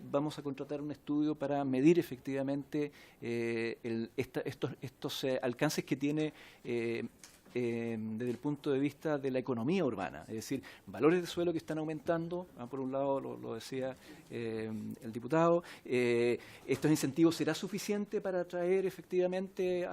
vamos a contratar un estudio para medir efectivamente estos alcances que tiene desde el punto de vista de la economía urbana, es decir, valores de suelo que están aumentando, por un lado lo decía el diputado, estos incentivos será suficiente para atraer efectivamente,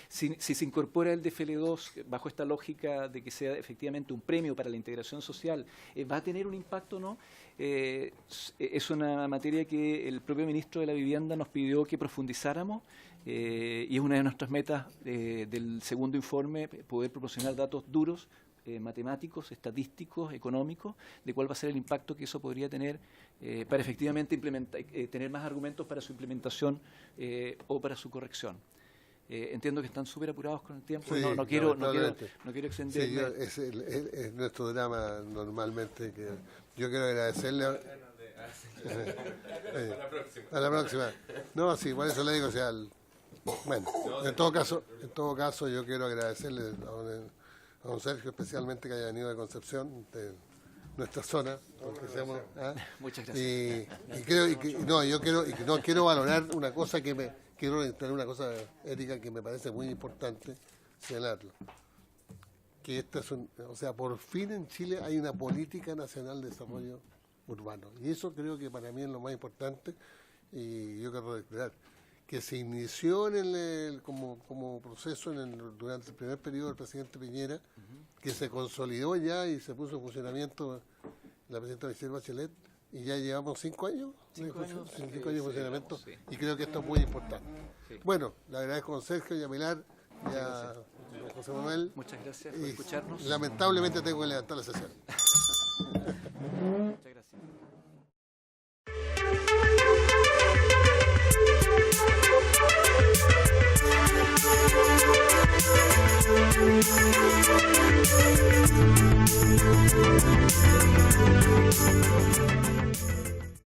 si se incorpora el DFL2 bajo esta lógica de que sea efectivamente un premio para la integración social, ¿va a tener un impacto o no? Es una materia que el propio ministro de la Vivienda nos pidió que profundizáramos, y es una de nuestras metas del segundo informe, poder proporcionar datos duros, matemáticos, estadísticos, económicos, de cuál va a ser el impacto que eso podría tener para efectivamente tener más argumentos para su implementación o para su corrección. Entiendo que están súper apurados con el tiempo. Sí, no quiero extenderme. Sí, es nuestro drama normalmente. Que yo quiero agradecerle a la próxima. No, sí, por eso le digo, o sea, bueno, en todo caso yo quiero agradecerle a don Sergio especialmente que haya venido de Concepción, de nuestra zona, porque seamos, muchas gracias. Yo quiero valorar una cosa quiero tener una cosa ética que me parece muy importante señalarlo, que por fin en Chile hay una política nacional de desarrollo urbano, y eso creo que para mí es lo más importante, y yo quiero recordar que se inició como proceso durante el primer periodo del presidente Piñera, que se consolidó ya y se puso en funcionamiento la presidenta Michelle Bachelet, y ya llevamos 5 años, 5 años de funcionamiento, sí. Y creo que esto es muy importante. Sí. Bueno, le agradezco a Sergio y a Pilar y a José Manuel. Muchas gracias por escucharnos. Lamentablemente tengo que levantar la sesión. Muchas gracias.